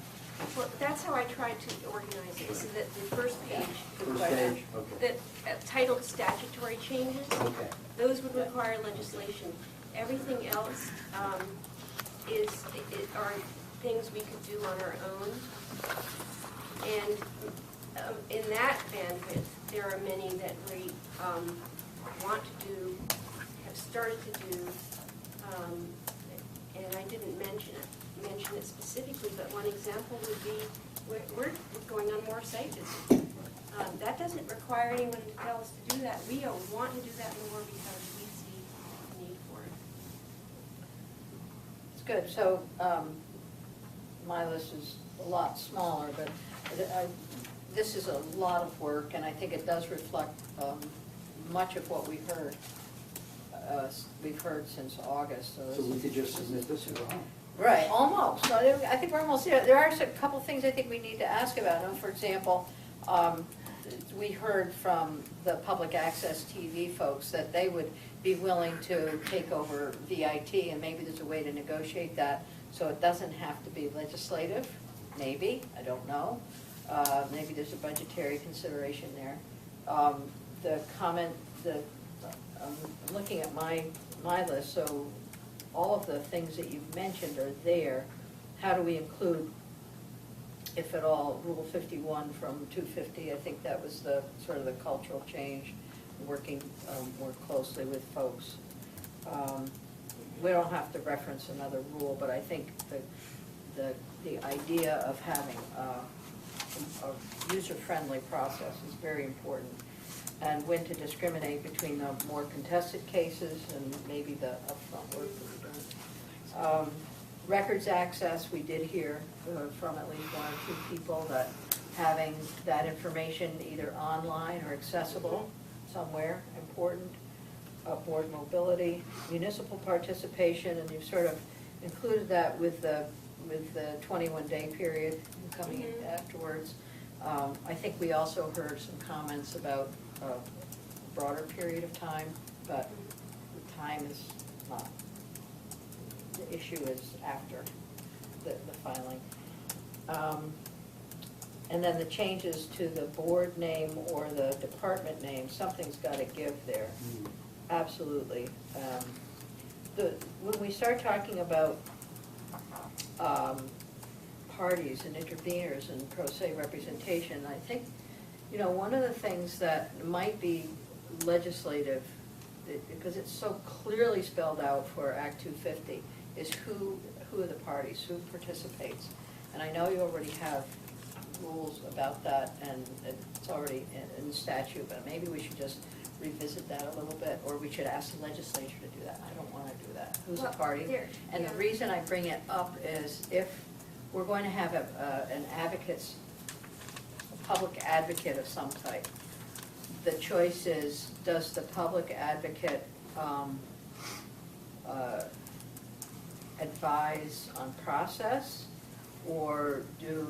Well, that's how I tried to organize it, so that the first page, First page, okay. that titled statutory changes, Okay. those would require legislation. Everything else are things we could do on our own. And in that bandwidth, there are many that we want to do, have started to do, and I didn't mention it specifically, but one example would be, we're going on more site visits. That doesn't require anyone to tell us to do that. We want to do that more because we see the need for it. It's good. So my list is a lot smaller, but this is a lot of work, and I think it does reflect much of what we've heard since August. So we could just submit this and go home. Right, almost. So I think we're almost there. There are a couple things I think we need to ask about. For example, we heard from the public access TV folks that they would be willing to take over VIT, and maybe there's a way to negotiate that so it doesn't have to be legislative. Maybe, I don't know. Maybe there's a budgetary consideration there. The comment, I'm looking at my list, so all of the things that you've mentioned are there. How do we include, if at all, Rule 51 from 250? I think that was the, sort of the cultural change, working more closely with folks. We don't have to reference another rule, but I think the idea of having a user-friendly process is very important, and when to discriminate between the more contested cases and maybe the upfront work that we're doing. Records access, we did hear from at least one or two people that having that information either online or accessible somewhere, important. Board mobility, municipal participation, and you've sort of included that with the 21-day period coming in afterwards. I think we also heard some comments about a broader period of time, but the time is not, the issue is after the filing. And then the changes to the board name or the department name, something's got to give there. Absolutely. When we start talking about parties and interveners and pro se representation, I think, one of the things that might be legislative, because it's so clearly spelled out for Act 250, is who are the parties, who participates. And I know you already have rules about that, and it's already in the statute, but maybe we should just revisit that a little bit, or we should ask the legislature to do that. I don't want to do that. Who's a party? And the reason I bring it up is if we're going to have an advocate's, a public advocate of some type, the choice is, does the public advocate advise on process, or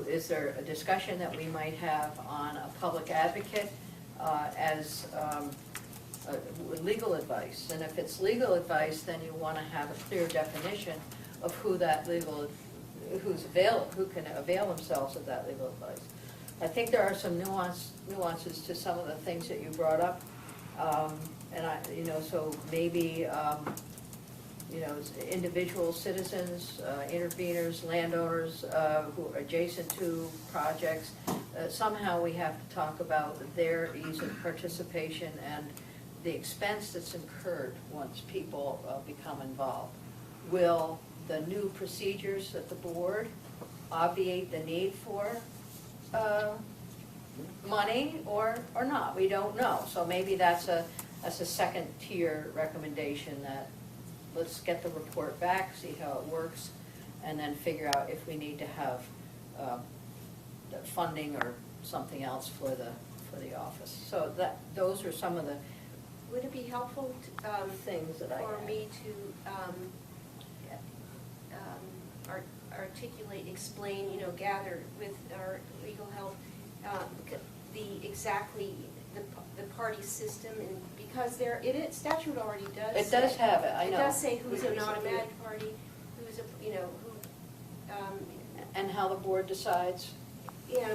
is there a discussion that we might have on a public advocate as legal advice? And if it's legal advice, then you want to have a clear definition of who that who can avail themselves of that legal advice. I think there are some nuances to some of the things that you brought up, and so maybe individual citizens, interveners, landowners who are adjacent to projects. Somehow we have to talk about their ease of participation and the expense that's incurred once people become involved. Will the new procedures at the board obviate the need for money or not? We don't know. So maybe that's a second tier recommendation, that let's get the report back, see how it works, and then figure out if we need to have the funding or something else for the office. So those are some of the Would it be helpful things that for me to articulate, explain, gather with our legal help the party system, and because statute already does. It does have it, I know. It does say who's an automatic party, who's And how the board decides.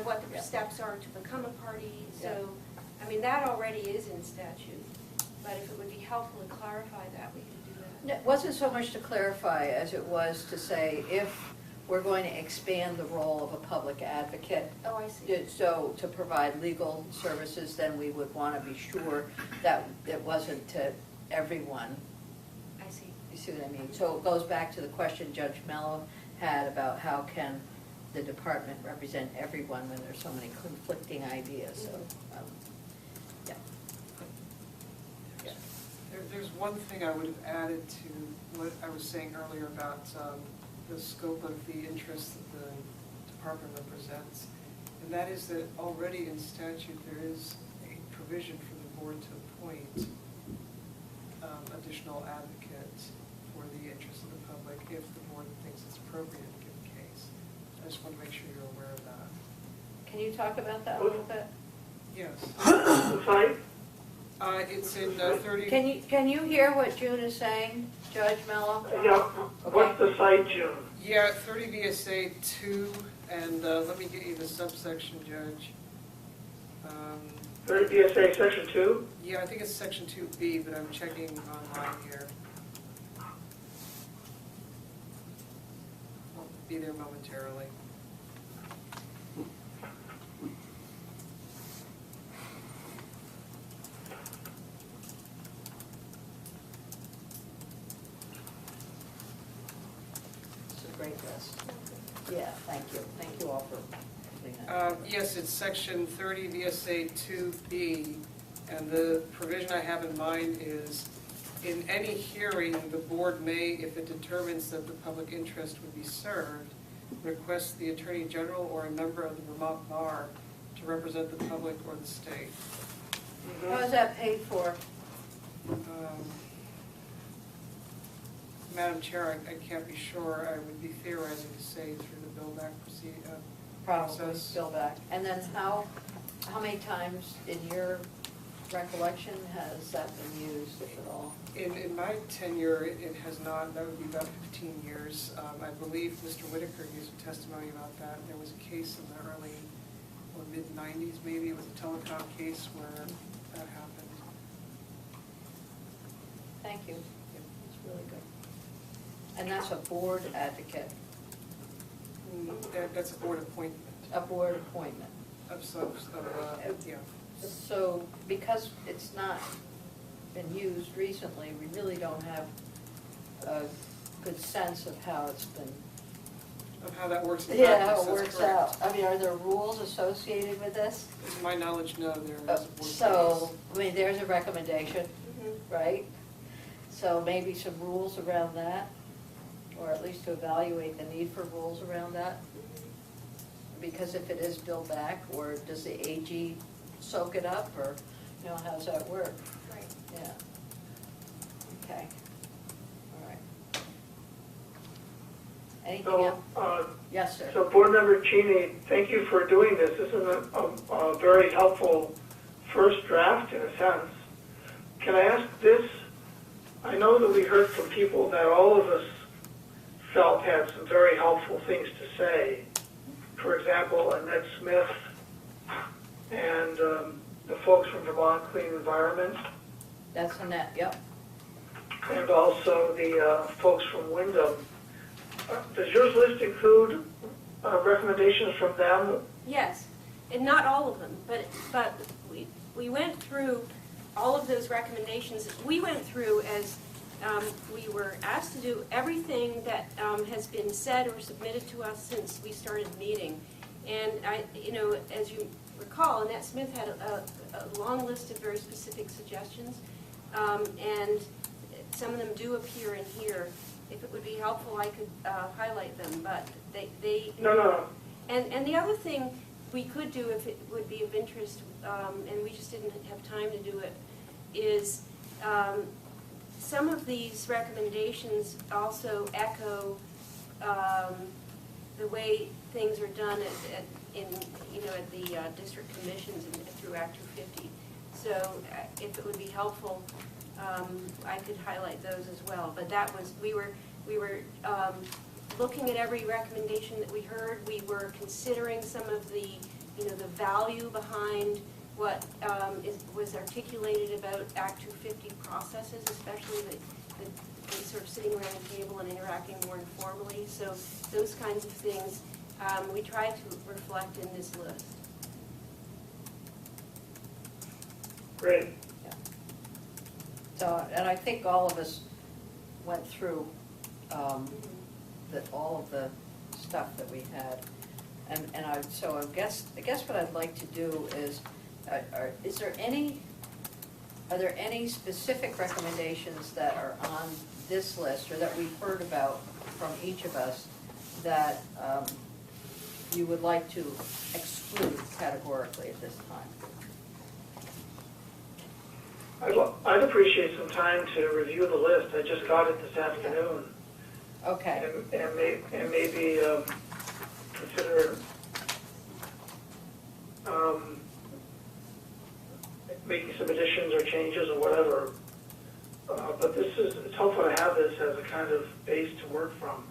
what the steps are to become a party. So, that already is in statute. But if it would be helpful to clarify that, we could do that. It wasn't so much to clarify as it was to say, if we're going to expand the role of a public advocate, Oh, I see. so to provide legal services, then we would want to be sure that it wasn't to everyone. I see. You see what I mean? So it goes back to the question Judge Mello had about how can the department represent everyone when there's so many conflicting ideas. So, yeah. There's one thing I would have added to what I was saying earlier about the scope of the interests that the department represents. And that is that already in statute there is a provision for the board to appoint additional advocates for the interests of the public if the board thinks it's appropriate in a given case. I just want to make sure you're aware of that. Can you talk about that a little bit? Yes. The site? It's in 30. Can you hear what June is saying, Judge Mello? Yeah, what's the site, June? Yeah, 30 VSA 2, and let me get you the subsection, Judge. 30 BSA Section 2? Yeah, I think it's Section 2B, but I'm checking online here. be there momentarily. It's a great list. Yeah, thank you. Thank you all for putting that. Yes, it's section 30 VSA 2B, and the provision I have in mind is, in any hearing, the board may, if it determines that the public interest would be served, request the Attorney General or a member of the Vermont Bar to represent the public or the state. How is that paid for? Madam Chair, I can't be sure. I would be theorizing to say through the bill back Probably process. bill back. And then how many times in your recollection has that been used, if at all? In my tenure, it has not. That would be about 15 years. I believe Mr. Whitaker gave some testimony about that. There was a case in the early or mid-90s, maybe. It was a telecom case where that happened. Thank you. It's really good. And that's a board advocate, That's a board appointment a board appointment. of some, yeah. So because it's not been used recently, we really don't have a good sense of how it's been. Of how that works in Yeah, how practice, it that's works correct. out. I mean, are there rules associated with this? To my knowledge, no, there is a board. So, I mean, there's a recommendation, Mhm. right? So maybe some rules around that, or at least to evaluate the need for rules around that? Because if it is billed back, or does the AG soak it up, or, you know, how's that work? Right. Yeah. Okay. All right. Anything else? So, Yes, sir. so Board Member Cheney, thank you for doing this. This is a very helpful first draft in a sense. Can I ask this? I know that we heard from people that all of us felt had some very helpful things to say. For example, Annette Smith and the folks from Vermont Clean Environment, That's Annette, yep. and also the folks from Wyndham. Does yours list include recommendations from them? Yes, and not all of them, but we went through all of those recommendations. We went through as we were asked to do everything that has been said or submitted to us since we started meeting. And as you recall, Annette Smith had a long list of very specific suggestions, and some of them do appear in here. If it would be helpful, I could highlight them, but they. No. And the other thing we could do, if it would be of interest, and we just didn't have time to do it, is some of these recommendations also echo the way things are done at the district commissions and through Act 250. So if it would be helpful, I could highlight those as well. But that was, we were looking at every recommendation that we heard. We were considering some of the, the value behind what was articulated about Act 250 processes, especially the sort of sitting around the table and interacting more informally. So those kinds of things we tried to reflect in this list. Great. Yeah. So, and I think all of us went through all of the stuff that we had. And I guess what I'd like to do is, are there any specific recommendations that are on this list, or that we've heard about from each of us, that you would like to exclude categorically at this time? I'd appreciate some time to review the list. I just got it this afternoon. Okay. And maybe consider making some additions or changes or whatever. But it's helpful to have this as a kind of base to work from.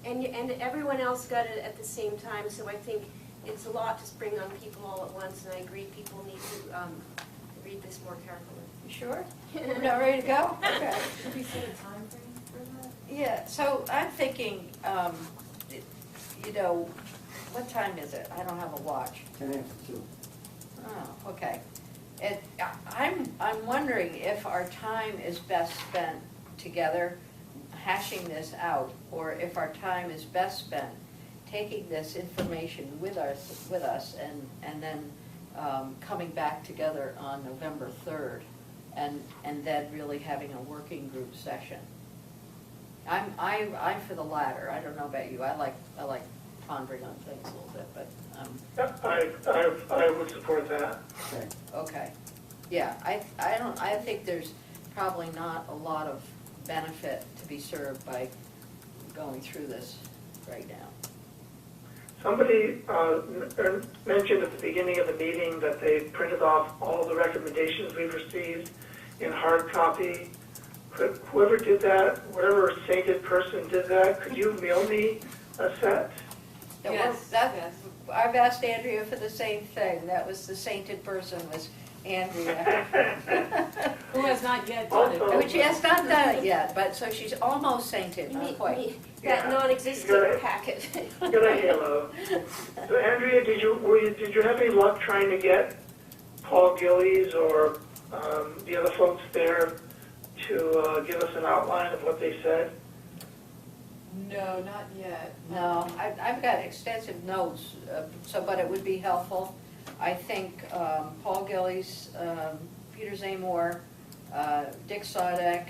And everyone else got it at the same time, so I think it's a lot to spring on people all at once, and I agree people need to read this more carefully. You sure? We're not ready to go? Okay. Should we set a time frame for that? Yeah, so I'm thinking, you know, what time is it? I don't have a watch. 10 after 2. Oh, okay. I'm wondering if our time is best spent together hashing this out, or if our time is best spent taking this information with us and then coming back together on November 3rd, and then really having a working group session. I'm for the latter. I don't know about you. I like pondering on things a little bit, but, I would support that. Okay. okay. Yeah, I think there's probably not a lot of benefit to be served by going through this right now. Somebody mentioned at the beginning of the meeting that they printed off all the recommendations we've received in hard copy. Whoever did that, whatever sainted person did that, could you mail me a set? Yes, That- yes. I've asked Andrea for the same thing. That was the sainted person was Andrea. Who has not yet done it. Also- Which she has not done it yet, but so she's almost sainted, You not mean, quite. that Yeah. non-existent Good. packet. Good idea, Lo. So Andrea, did you have any luck trying to get Paul Gillies or the other folks there to give us an outline of what they said? No, not yet. No, I've got extensive notes, but it would be helpful. I think Paul Gillies, Peter Zamore, Dick Sodek.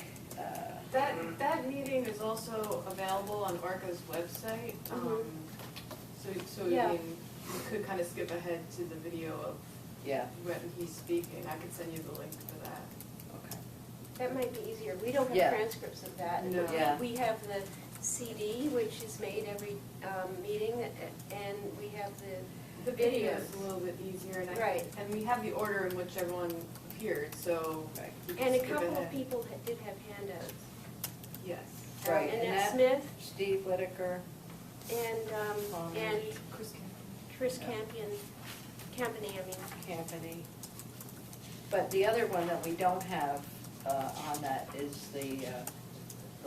That meeting is also available on ORCA's website. So Yeah. you could kind of skip ahead to the video of Yeah, when he's speaking. I could send you the link for that. okay. That might be easier. We don't Yeah. have transcripts of that. No. Yeah. We have the CD, which is made every meeting, and we have The video is a little bit easier, and Right. and we have the order in which everyone appeared, so. Right. we can And a skip couple of ahead. people did have handouts. Yes. Right, Annette Annette. Smith Steve Whitaker. and Chris Camp. Chris Yeah. Campany, I mean. Company. But the other one that we don't have on that is the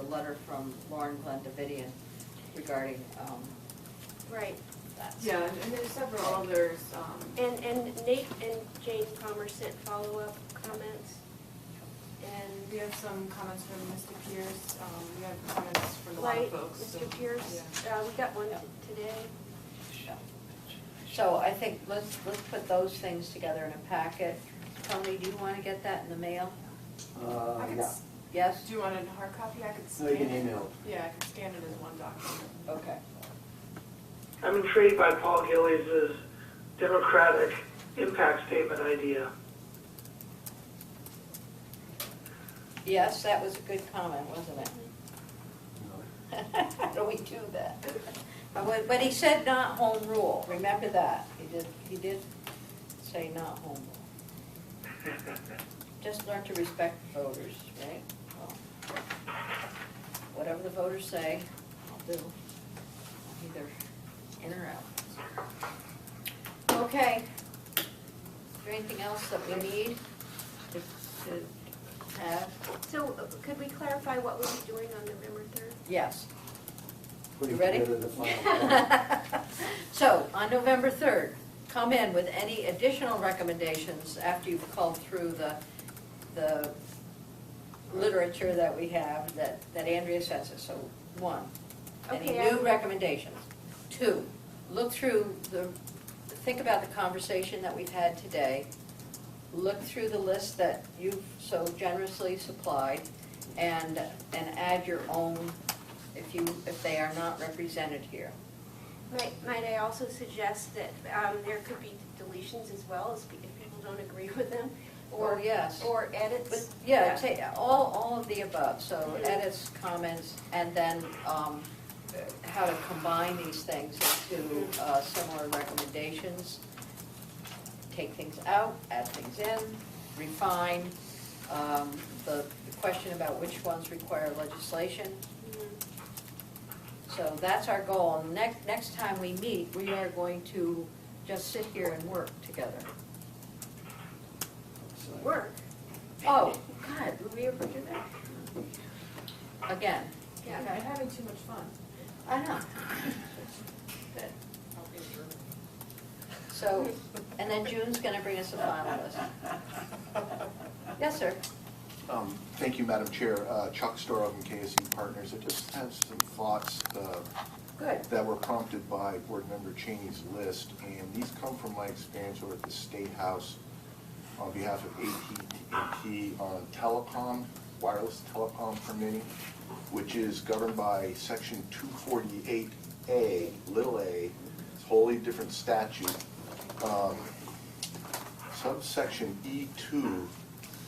letter from Lauren Glenn Davidian regarding Right. that. Yeah, and there's several others, And Nate and Jane Palmer sent follow-up comments. And we have some comments from Mr. Pierce, we have comments from a lot of Light, folks. so, Mr. Pierce, yeah. we got one Yeah. today. So I think let's put those things together in a packet. Tony, do you want to get that in the mail? I could Yeah. s- Yes? Do you want it in hard copy? I could No, scan you it. can email Yeah, I could scan it as one document. Okay. I'm intrigued by Paul Gillies' democratic impact statement idea. Yes, that was a good comment, wasn't it? No. How do we do that? But he said not home rule, remember that. He did say not home rule. Just learn to respect voters, right? Well, whatever the voters say, I'll do. Either in or out. Okay. Is there anything else that we need to have? So could we clarify what we'll be doing on November 3rd? Yes. Putting You ready? together the final plan. So, on November 3rd, come in with any additional recommendations after you've culled through the literature that we have, that Andrea sends us. So, 1, any Okay, new recommendations. 2, look through think about the conversation that we've had today. Look through the list that you've so generously supplied, and add your own if they are not represented here. Might I also suggest that there could be deletions as well, if people don't agree with them? Or, yes. Or edits? But, yeah, take all of the above, so Mhm. edits, comments, and then how to combine these things into similar recommendations. Take things out, add things in, refine, the question about which ones require legislation. Mhm. So that's our goal. And next time we meet, we are going to just sit here and work together. Work. Oh, God, would we ever do that? Again, Yeah, Okay. I'm having too much fun. I know. Good. So, and then June's gonna bring us a final list. Yes, sir. Thank you, Madam Chair. Chuck Storrow from KSC Partners. I just have some thoughts Good. that were prompted by Board Member Cheney's list, and these come from my experience over at the State House on behalf of AT&T on telecom, wireless telecom permitting, which is governed by Section 248A, little a. It's a wholly different statute. Subsection E2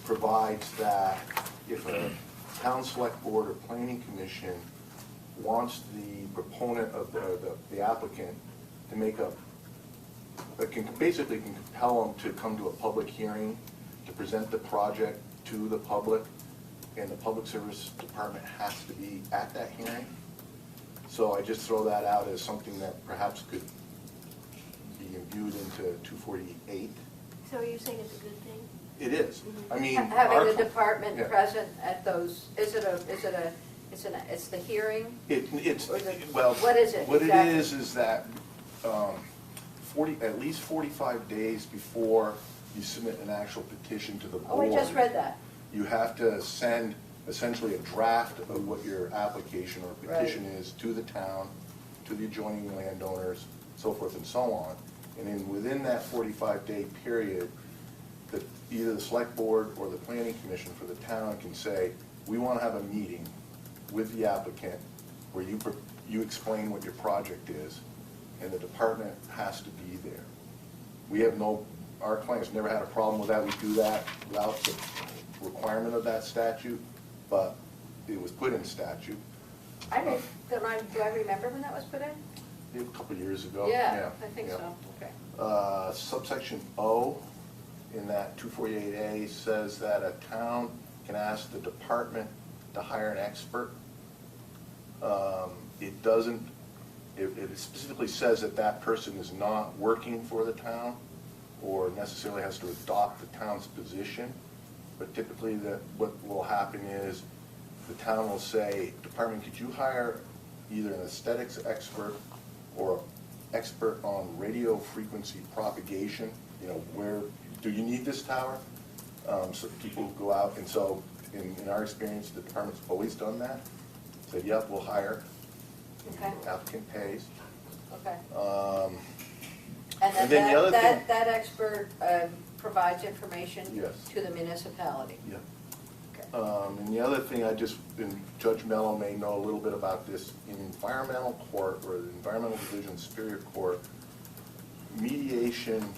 provides that if a town select board or planning commission wants the proponent of the applicant to make basically can compel them to come to a public hearing to present the project to the public, and the public service department has to be at that hearing. So I just throw that out as something that perhaps could be imbued into 248. So are you saying it's a good thing? It is. I mean. Having our- the department yeah. present at those, it's the hearing? It's, Or the- well. what is it What it exactly? is that at least 45 days before you submit an actual petition to the board. Oh, I just read that. You have to send essentially a draft of what your application or petition Right. is to the town, to the adjoining landowners, so forth and so on. And then within that 45-day period, either the select board or the planning commission for the town can say, we want to have a meeting with the applicant where you explain what your project is, and the department has to be there. Our clients never had a problem with that. We do that without the requirement of that statute, but it was put in statute Do I remember when that was put in? a couple of years ago. Yeah, I think yeah. so, okay. Subsection O in that 248A says that a town can ask the department to hire an expert. It doesn't, it specifically says that that person is not working for the town or necessarily has to adopt the town's position. But typically what will happen is the town will say, department, could you hire either an aesthetics expert or expert on radio frequency propagation? You know, where, do you need this tower? So people go out, and so in our experience, the department's always done that. Said, yep, we'll hire. Okay. The applicant pays. Okay. And And then the other then thing- that expert provides information Yes. to the municipality? Yeah. Okay. And the other thing and Judge Mello may know a little bit about this, in environmental court or the environmental division superior court, mediation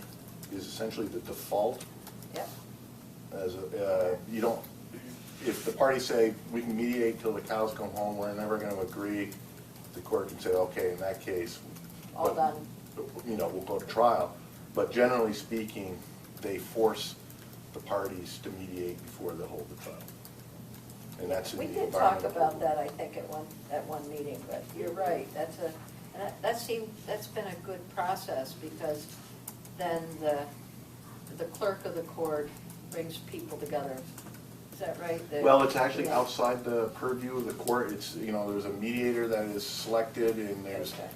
is essentially the default. Yep. You don't, if the parties say, we can mediate till the cows come home, we're never gonna agree, the court can say, okay, in that case. All but, done. You know, we'll go to trial. But generally speaking, they force the parties to mediate before they hold the trial. And that's in the We did talk environmental about court. that, I think, at one meeting, but you're right, that's been a good process, because then the clerk of the court brings people together. Is that right? Well, it's actually Yeah. outside the purview of the court. It's, you know, there's a mediator that is selected, and there's, Okay.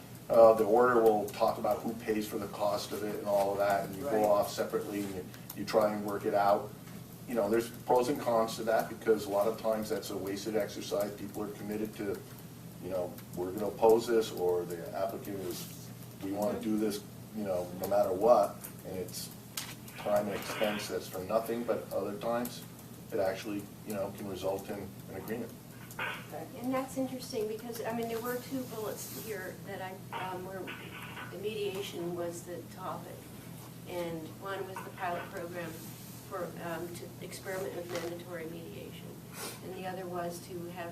the order will talk about who pays for the cost of it and all of that, and you Right. go off separately and you try and work it out. You know, there's pros and cons to that, because a lot of times that's a wasted exercise. People are committed to, you know, we're gonna oppose this, or the applicant is, we wanna do this, you know, no matter what, and it's time and expense that's for nothing, but other times it actually, you know, can result in an agreement. Okay. And that's interesting, because, I mean, there were two bullets here that where the mediation was the topic. And one was the pilot program to experiment with mandatory mediation. And the other was to have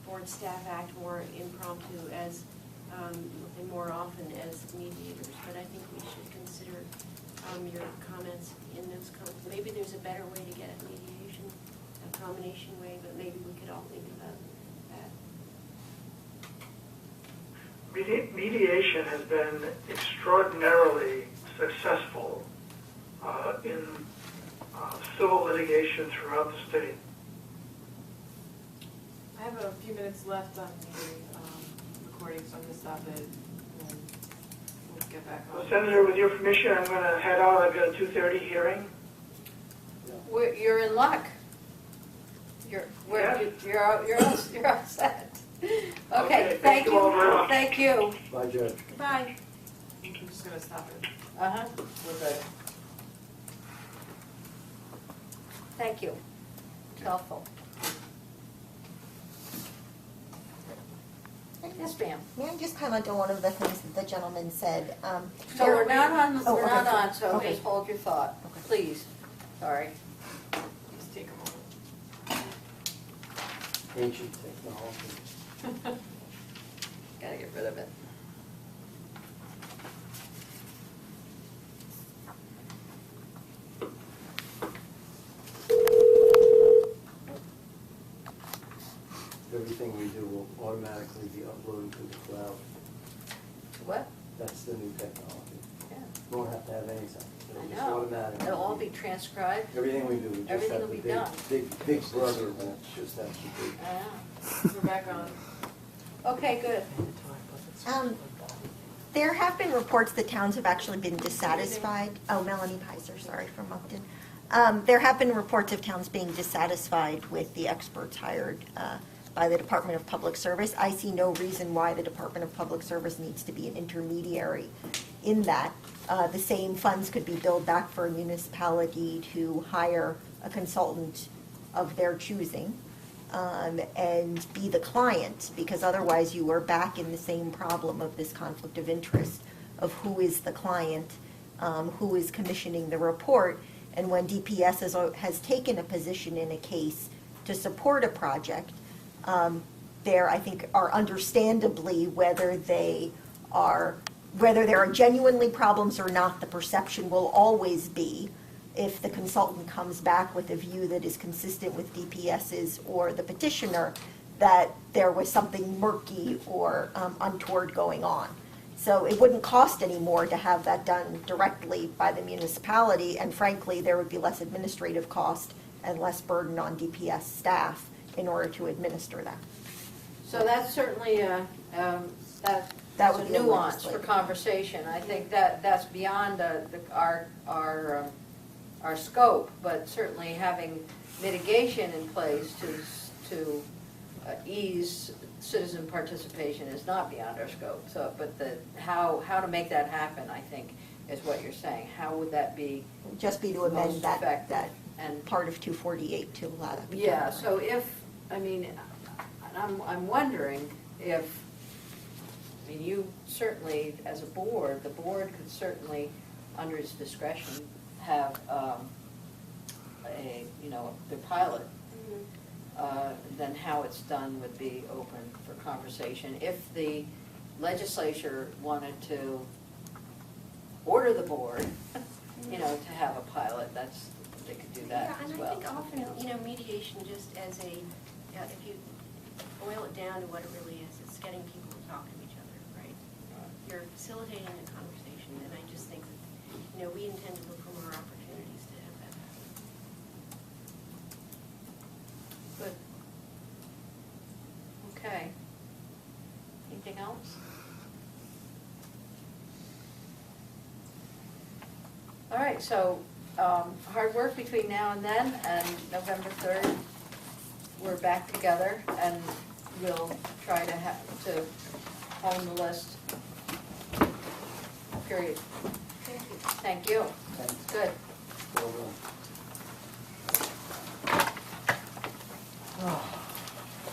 board staff act more impromptu and more often as mediators. But I think we should consider your comments in those comments. Maybe there's a better way to get at mediation, a combination way, but maybe we could all think about that. Mediation has been extraordinarily successful in civil litigation throughout the state. I have a few minutes left on the recording, so I'm gonna stop it, and then we'll get back on. Well, Senator, with your permission, I'm going to head out. I've got a 2:30 hearing. You're in luck. Yeah. You're all set. Okay, Okay, thank thank you all very you, much. thank you. Bye, Judge. Goodbye. I'm just gonna stop it. Uh-huh, we're good. Thank you. It's helpful. Yes, ma'am. May I just comment on one of the things that the gentleman said? So we're not on, Oh, we're not okay. on, so Okay. just hold your thought, please. Sorry. Just take a moment. Ancient technology. Gotta get rid of it. Everything we do will automatically be uploaded to the cloud. What? That's the new technology. Yeah, We won't have to have anything. It'll I just know. automatic. It'll all be transcribed. Everything we do, we just Everything have will the be big, done. big brother that just has to be. I know. We're back on. Okay, good. There have been reports that towns have actually been dissatisfied. Oh, Melanie Pizer, sorry, from Moncton. There have been reports of towns being dissatisfied with the experts hired by the Department of Public Service. I see no reason why the Department of Public Service needs to be an intermediary in that. The same funds could be billed back for a municipality to hire a consultant of their choosing and be the client, because otherwise you are back in the same problem of this conflict of interest of who is the client, who is commissioning the report. And when DPS has taken a position in a case to support a project, there, I think, are understandably, whether there are genuinely problems or not, the perception will always be, if the consultant comes back with a view that is consistent with DPS's or the petitioner, that there was something murky or untoward going on. So it wouldn't cost any more to have that done directly by the municipality, and frankly, there would be less administrative cost and less burden on DPS staff in order to administer that. So that's certainly that's That a would be a nuance for legislative. conversation. I think that's beyond our scope, but certainly having mitigation in place to ease citizen participation is not beyond our scope. So, but how to make that happen, I think, is what you're saying. How would that be? Just be to amend Most that effective. And part of 248 to allow that to be yeah, done. so I'm wondering if, you certainly, as a board, the board could certainly, under its discretion, have the pilot. Then how it's done would be open for conversation. If the legislature wanted to order the board, to have a pilot, they could do that as well. Yeah, and I think often, mediation just as if you boil it down to what it really is, it's getting people to talk to each other, right? You're facilitating a conversation, and I just think that, we intend to look for more opportunities to have that happen. Good. Okay. Anything else? All right, so hard work between now and then, and November 3rd, we're back together, and we'll try to hone the list. Period. Thank you. Thank you. Thanks. Good.